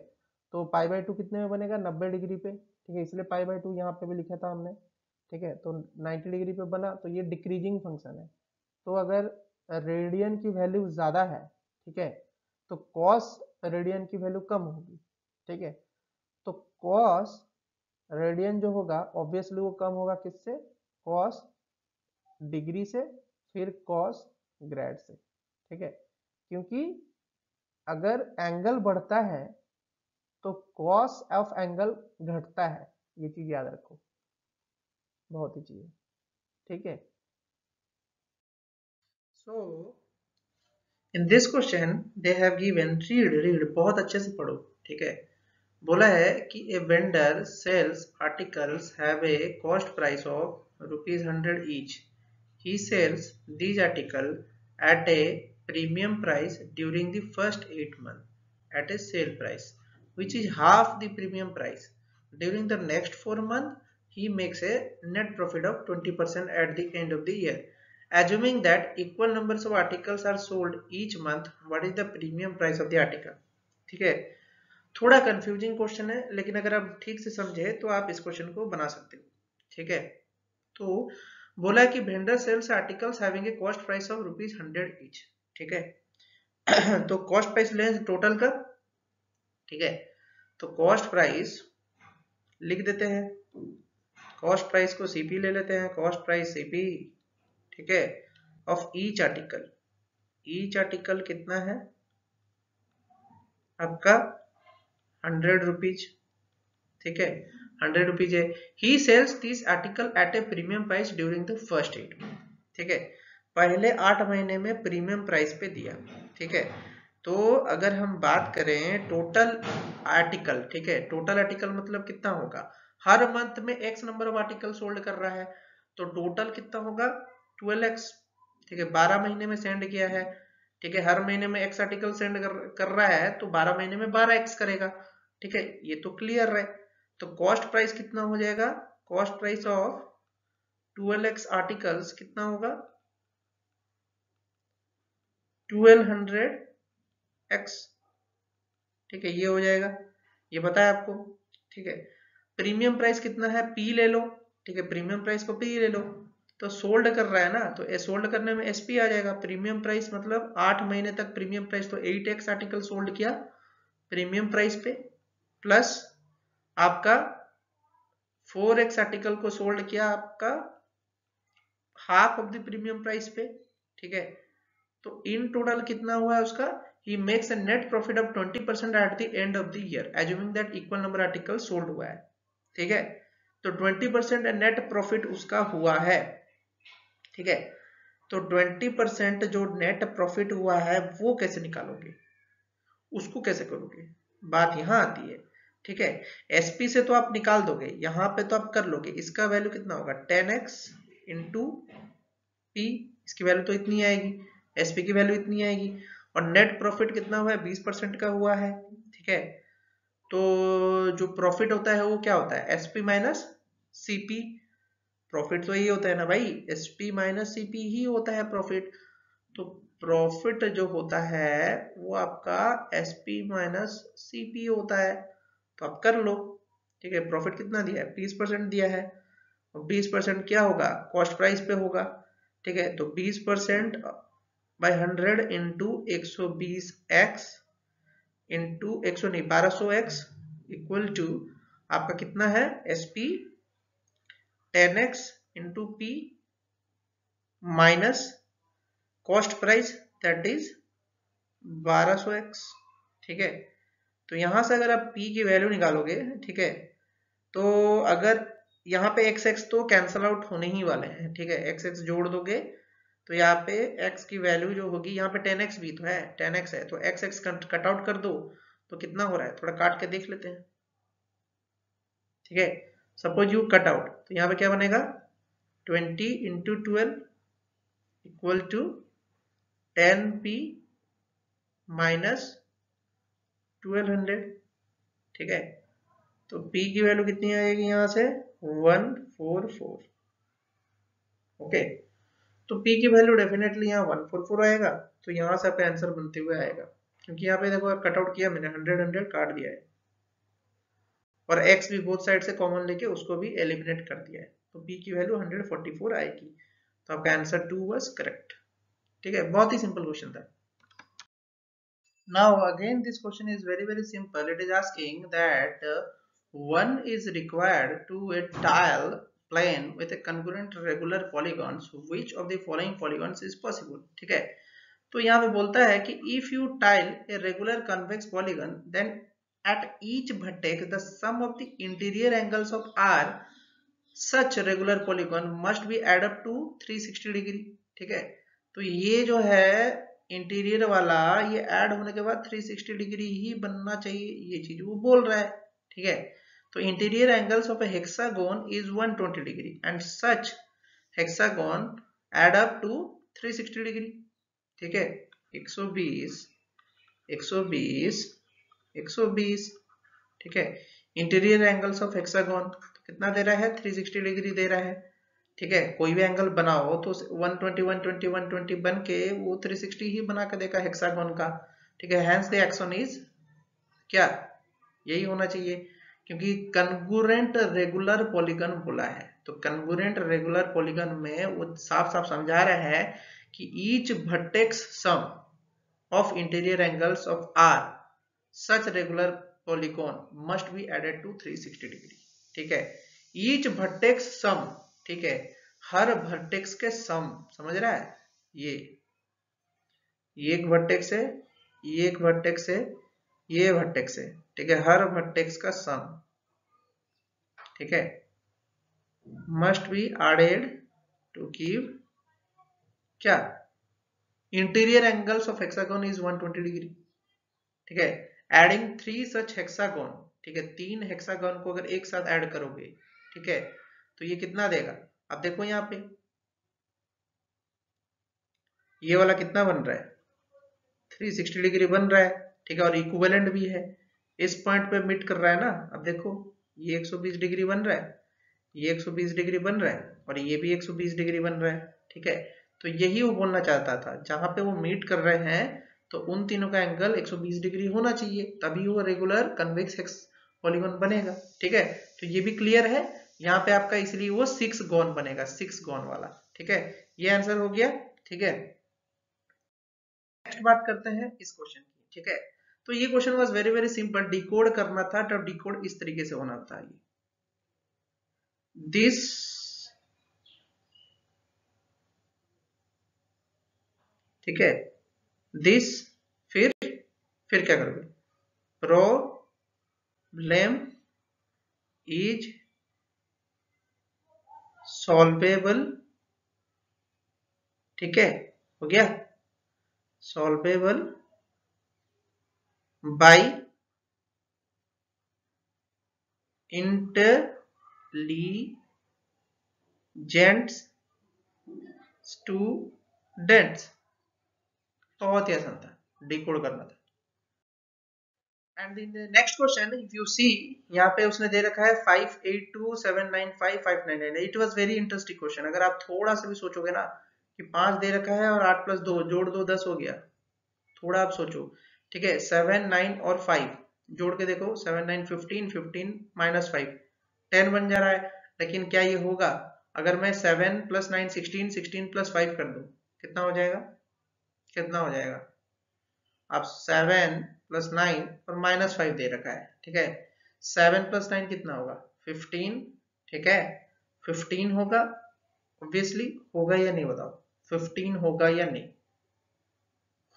तो π/2 कितने में बनेगा, 90 डिग्री पे, ठीक है, इसलिए π/2 यहाँ पे भी लिखा था हमने, ठीक है। तो 90 डिग्री पे बना, तो ये डिक्रीजिंग फंक्शन है। तो अगर रेडियन की वैल्यू ज़्यादा है, ठीक है, तो कॉस रेडियन की वैल्यू कम होगी, ठीक है। तो कॉस रेडियन जो होगा ऑब्वियसली वो कम होगा किससे, कॉस डिग्री से, फिर कॉस ग्रेड से, ठीक है। क्योंकि अगर एंगल बढ़ता है तो कॉस ऑफ एंगल घटता है, ये चीज याद रखो, बहुत ही चीज, ठीक है। So in this question they have given, read बहुत अच्छे से पढ़ो, ठीक है। बोला है कि a vendor sells articles have a cost price of ₹100 each. He sells these articles at a premium price during the first 8 months at a sale price, which is half the premium price. During the next 4 months, he makes a net profit of 20% at the end of the year. Assuming that equal numbers of articles are sold each month, what is the premium price of the article? ठीक है, थोड़ा confusing question है, लेकिन अगर आप ठीक से समझे तो आप इस क्वेश्चन को बना सकते हो, ठीक है। तो बोला कि vendor sells articles having a cost price of ₹100 each, ठीक है। तो कॉस्ट प्राइस ले टोटल का, ठीक है। तो कॉस्ट प्राइस लिख देते हैं, कॉस्ट प्राइस को सीपी ले लेते हैं, कॉस्ट प्राइस सीपी, ठीक है, of each article. Each article कितना है आपका, ₹100, ठीक है, ₹100 है। He sells this article at a premium price during the first 8 month, ठीक है, पहले 8 महीने में प्रीमियम प्राइस पे दिया, ठीक है। तो अगर हम बात करें टोटल आर्टिकल, ठीक है, टोटल आर्टिकल मतलब कितना होगा, हर मंथ में x number of article sold कर रहा है, तो टोटल कितना होगा 12x, ठीक है। 12 महीने में सेंड किया है, ठीक है, हर महीने में x आर्टिकल सेंड कर रहा है, तो 12 महीने में 12x करेगा, ठीक है, ये तो क्लियर है। तो कॉस्ट प्राइस कितना हो जाएगा, cost price of 12x articles कितना होगा, 1200x, ठीक है, ये हो जाएगा, ये पता है आपको, ठीक है। प्रीमियम प्राइस कितना है, P ले लो, ठीक है, प्रीमियम प्राइस को P ले लो, तो सोल्ड कर रहा है ना, तो सोल्ड करने में SP आ जाएगा। प्रीमियम प्राइस मतलब 8 महीने तक प्रीमियम प्राइस, तो 8x आर्टिकल सोल्ड किया प्रीमियम प्राइस पे, प्लस आपका 4x आर्टिकल को सोल्ड किया आपका half of the premium price पे, ठीक है। तो इन टोटल कितना हुआ है उसका, he makes a net profit of 20% at the end of the year, assuming that equal number articles sold हुआ है, ठीक है। तो 20% नेट प्रॉफिट उसका हुआ है, ठीक है। तो 20% जो नेट प्रॉफिट हुआ है वो कैसे निकालोगे, उसको कैसे करोगे, बात यहां आती है, ठीक है। एसपी से तो आप निकाल दोगे, यहां पे तो आप कर लोगे, इसका वैल्यू कितना होगा 10x इंटू एसपी, इसकी वैल्यू तो इतनी आएगी, एसपी की वैल्यू इतनी आएगी, और नेट प्रॉफिट कितना हुआ है, 20% का हुआ है, ठीक है। तो जो प्रॉफिट होता है वो क्या होता है, एसपी माइनस सीपी। प्रॉफिट तो यही होता है ना भाई, एसपी माइनस सीपी ही होता है प्रॉफिट। तो प्रॉफिट जो होता है वो आपका एसपी माइनस सीपी होता है। तो आप कर लो, ठीक है। प्रॉफिट कितना दिया है, 20% दिया है, और 20% क्या होगा, कॉस्ट प्राइस पे होगा, ठीक है। तो 20% बाय 100 इंटू 120x इंटू 100 नहीं 1200x इक्वल टू आपका कितना है, SP 10x into P minus cost price that is 1200x, ठीक है। तो यहां से अगर आप p की वैल्यू निकालोगे, ठीक है, तो अगर यहाँ पे x x तो कैंसल आउट होने ही वाले हैं, ठीक है, x x जोड़ दोगे तो यहाँ पे x की वैल्यू जो होगी, यहाँ पे 10x भी तो है, 10x है, तो x x कट आउट कर दो तो कितना हो रहा है, थोड़ा काट के देख लेते हैं, ठीक है। सपोज यू कट आउट, तो यहाँ पे क्या बनेगा, 20 into 12 equal to 10p minus 1200, ठीक है। तो p की वैल्यू कितनी आएगी यहाँ से, 144, ओके। तो p की वैल्यू डेफिनेटली यहाँ 144 आएगा, तो यहाँ से आपका आंसर बनते हुए आएगा, क्योंकि यहाँ पे देखो कट आउट किया मैंने, 100 काट दिया है, और x भी बोथ साइड से कॉमन लेके उसको भी एलिमिनेट कर दिया है, तो p की वैल्यू 144 आएगी। तो आपका आंसर 2 वाज करेक्ट, ठीक है। बहुत ही सिंपल क्वेश्चन था। Now again this question is very simple. It is asking that one is required to a tile plane with a congruent regular polygons. Which of the following polygons is possible? ठीक है, तो यहाँ पे बोलता है कि if you tile a regular convex polygon, then at each vertex the sum of the interior angles of R such regular polygon must be add up to 360 degree, ठीक है। तो ये जो है इंटीरियर वाला, ये ऐड होने के बाद 360 डिग्री ही बनना चाहिए, ये चीज वो बोल रहा है, ठीक है। तो interior angles of a hexagon is 120 degree and such hexagon add up to 360 degree, ठीक है। 120 120 120, ठीक है। इंटीरियर एंगल्स ऑफ हेक्सागोन कितना दे रहा है, 360 डिग्री दे रहा है, ठीक है। कोई भी एंगल बनाओ तो 120 120 120 बन के वो 360 ही बना के देगा हेक्सागोन का, ठीक है। हैंस द एक्शन इज क्या, यही होना चाहिए, क्योंकि कन्गुरेंट रेगुलर पॉलीगन बोला है। तो कन्गुरेंट रेगुलर पॉलीगन में वो साफ साफ समझा रहा है कि each vertex sum of interior angles of are such regular polygon must be added to 360 degree, ठीक है। ईच वर्टेक्स सम, ठीक है, हर वर्टेक्स के सम, समझ रहा है, ये एक वर्टेक्स है, ये एक वर्टेक्स है, ये वर्टेक्स है, ठीक है, हर वर्टेक्स का सम, ठीक है, must be added to give क्या, interior angles of hexagon is 120 degree, ठीक है। एडिंग 3 सच हेक्सागोन, ठीक है, 3 हेक्सागोन को अगर एक साथ ऐड करोगे, ठीक है, तो ये कितना देगा। अब देखो यहाँ पे ये वाला कितना बन रहा है, 360 डिग्री बन रहा है, ठीक है, और इक्विवेलेंट भी है, इस पॉइंट पे मीट कर रहा है ना। अब देखो ये 120 डिग्री बन रहा है, ये 120 डिग्री बन रहा है, और ये भी 120 डिग्री बन रहा है, ठीक है। तो यही वो बोलना चाहता था, जहां पे वो मीट कर रहे हैं तो उन तीनों का एंगल 120 डिग्री होना चाहिए, तभी वो रेगुलर कन्वेक्स पॉलीगन बनेगा, ठीक है। तो ये भी क्लियर है यहाँ पे आपका, इसलिए वो 6 गॉन बनेगा, 6 गॉन वाला, ठीक है। ये आंसर हो गया, ठीक है। नेक्स्ट बात करते हैं इस क्वेश्चन की, ठीक है। तो ये question was very simple, decode करना था, तो डिकोड इस तरीके से होना था, दिस, ठीक है, दिस, फिर क्या करोगे, प्रॉब्लम इज सॉल्वेबल, ठीक है, हो गया, सॉल्वेबल बाय इंटेलिजेंट स्टूडेंट्स। बहुत ही आसान था, डिकोड करना था। And in the next question if you see, यहाँ पे उसने दे रखा है 5827955999। It was very interesting question. अगर आप थोड़ा सा भी सोचोगे ना कि 5 दे रखा है और 8 + 2 जोड़ दो 10 हो गया, थोड़ा आप सोचो, ठीक है। 7 9 और 5 जोड़ के देखो, 7 9 15 15 -5 10 बन जा रहा है। लेकिन क्या ये होगा? अगर मैं 7 + 9 16 16 + 5 कर दूं, कितना हो जाएगा? कितना हो जाएगा? अब 7 + 9 और -5 दे रखा है, ठीक है। 7 + 9 कितना होगा? 15, ठीक है। 15 होगा ऑब्वियसली, होगा या नहीं बताओ? 15 होगा या नहीं?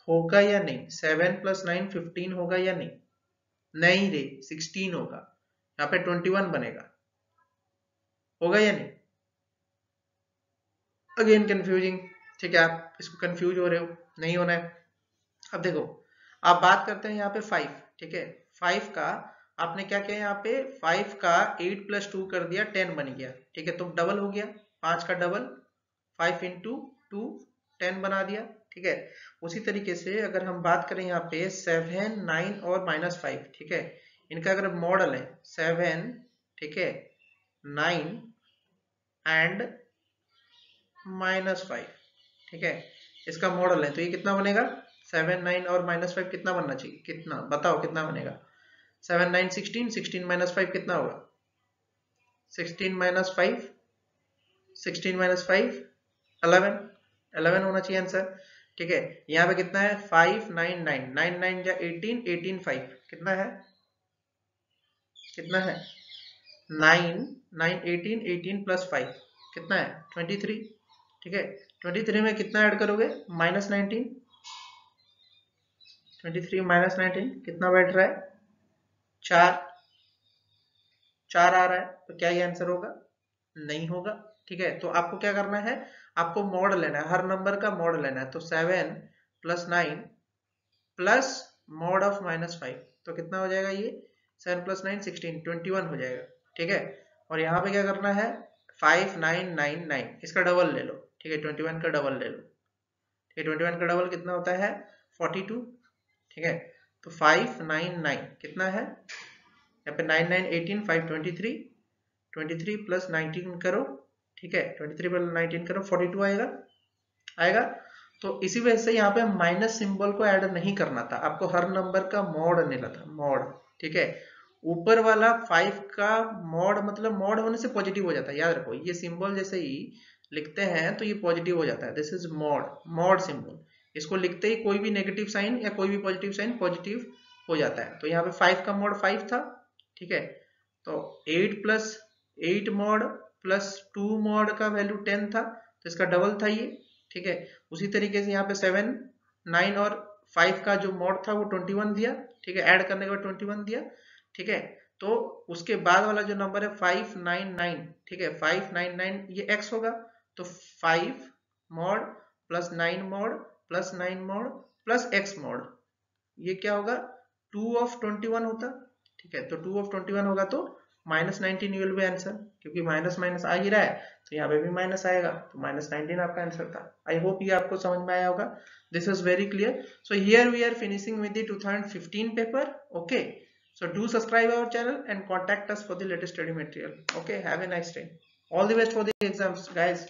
होगा या नहीं? 7 + 9 15 होगा या नहीं? नहीं रे, 16 होगा। यहाँ पे 21 बनेगा, होगा या नहीं? अगेन कंफ्यूजिंग, ठीक है। आप इसको कंफ्यूज हो रहे हो, नहीं होना है। अब देखो, आप बात करते हैं यहाँ पे 5, ठीक है। 5 का आपने क्या किया? यहाँ पे 5 का 8 + 2 कर दिया, 10 बन गया, ठीक है। तो डबल हो गया, 5 का डबल, 5 × 2 10 बना दिया, ठीक है। उसी तरीके से अगर हम बात करें यहाँ पे 7 9 और -5, ठीक है। इनका अगर मॉडल है 7, ठीक है, 9 एंड -5, ठीक है। इसका मॉडल है, तो ये कितना बनेगा? 7 9 और -5 कितना बनना चाहिए? कितना बताओ, कितना बनेगा? 7 9 16 16 -5 कितना होगा? 16 -5 16 -5 11 11 होना चाहिए आंसर, ठीक है। यहाँ पे कितना है? 5 9 9 9 9 या 18 18 5 कितना है? कितना है? 9 9 18 18 + 5 कितना है? 23, ठीक है। 23 में कितना ऐड करोगे? -19, 23 -19 कितना बैठ रहा है? 4 4 आ रहा है, तो क्या ये आंसर होगा? नहीं होगा, ठीक है। तो आपको क्या करना है? आपको मॉड लेना है, हर नंबर का मॉड लेना है। तो 7 + 9 प्लस मॉड ऑफ -5, तो कितना हो जाएगा ये? 7 + 9 16 21 हो जाएगा, ठीक है। और यहाँ पे क्या करना है? 5 9 9 9 इसका डबल ले लो, ठीक है। 21 का डबल ले लो, ठीक है। 21 का डबल कितना होता है? 42, ठीक है। तो 5 9 9 कितना है? यहाँ पे 9 9 18 5 23 23 + 19 करो, ठीक है। 23 + 19 करो, 42 आएगा, आएगा। तो इसी वजह से यहाँ पे माइनस सिंबल को ऐड नहीं करना था, आपको हर नंबर का मॉड लेना था, मॉड, ठीक है। ऊपर वाला 5 का मॉड, मतलब मॉड होने से पॉजिटिव हो जाता है, याद रखो। ये सिंबल जैसे ही लिखते हैं तो ये पॉजिटिव हो जाता है, this is mod, mod symbol. इसको लिखते ही कोई भी नेगेटिव साइन या कोई भी पॉजिटिव साइन पॉजिटिव हो जाता है। तो यहाँ पे 5 का मॉड 5 था, ठीक है। तो 8 + 8 मॉड प्लस 2 मॉड का वैल्यू 10 था, तो इसका डबल था ये, ठीक है। उसी तरीके से यहाँ पे 7 9 और 5 का जो मॉड था वो 21 दिया, ठीक है। ऐड करने के बाद 21 दिया, ठीक है। तो उसके बाद वाला जो नंबर है 599, ठीक है, 599 ये x होगा। तो 5 mod plus 9 mod plus 9 mod plus x mod, ये क्या होगा? 2 ऑफ 21 होता, ठीक है। तो 2 ऑफ 21 होगा तो -19 विल बी आंसर, क्योंकि माइनस माइनस आ ही रहा है तो यहाँ पे भी माइनस आएगा, तो -19 आपका आंसर था। आई होप ये आपको समझ में आया होगा, this is very clear. So here we are finishing with the 2015 paper, okay. So do subscribe our channel and contact us for the latest study material. Okay, have a nice day. All the best for the exams, guys.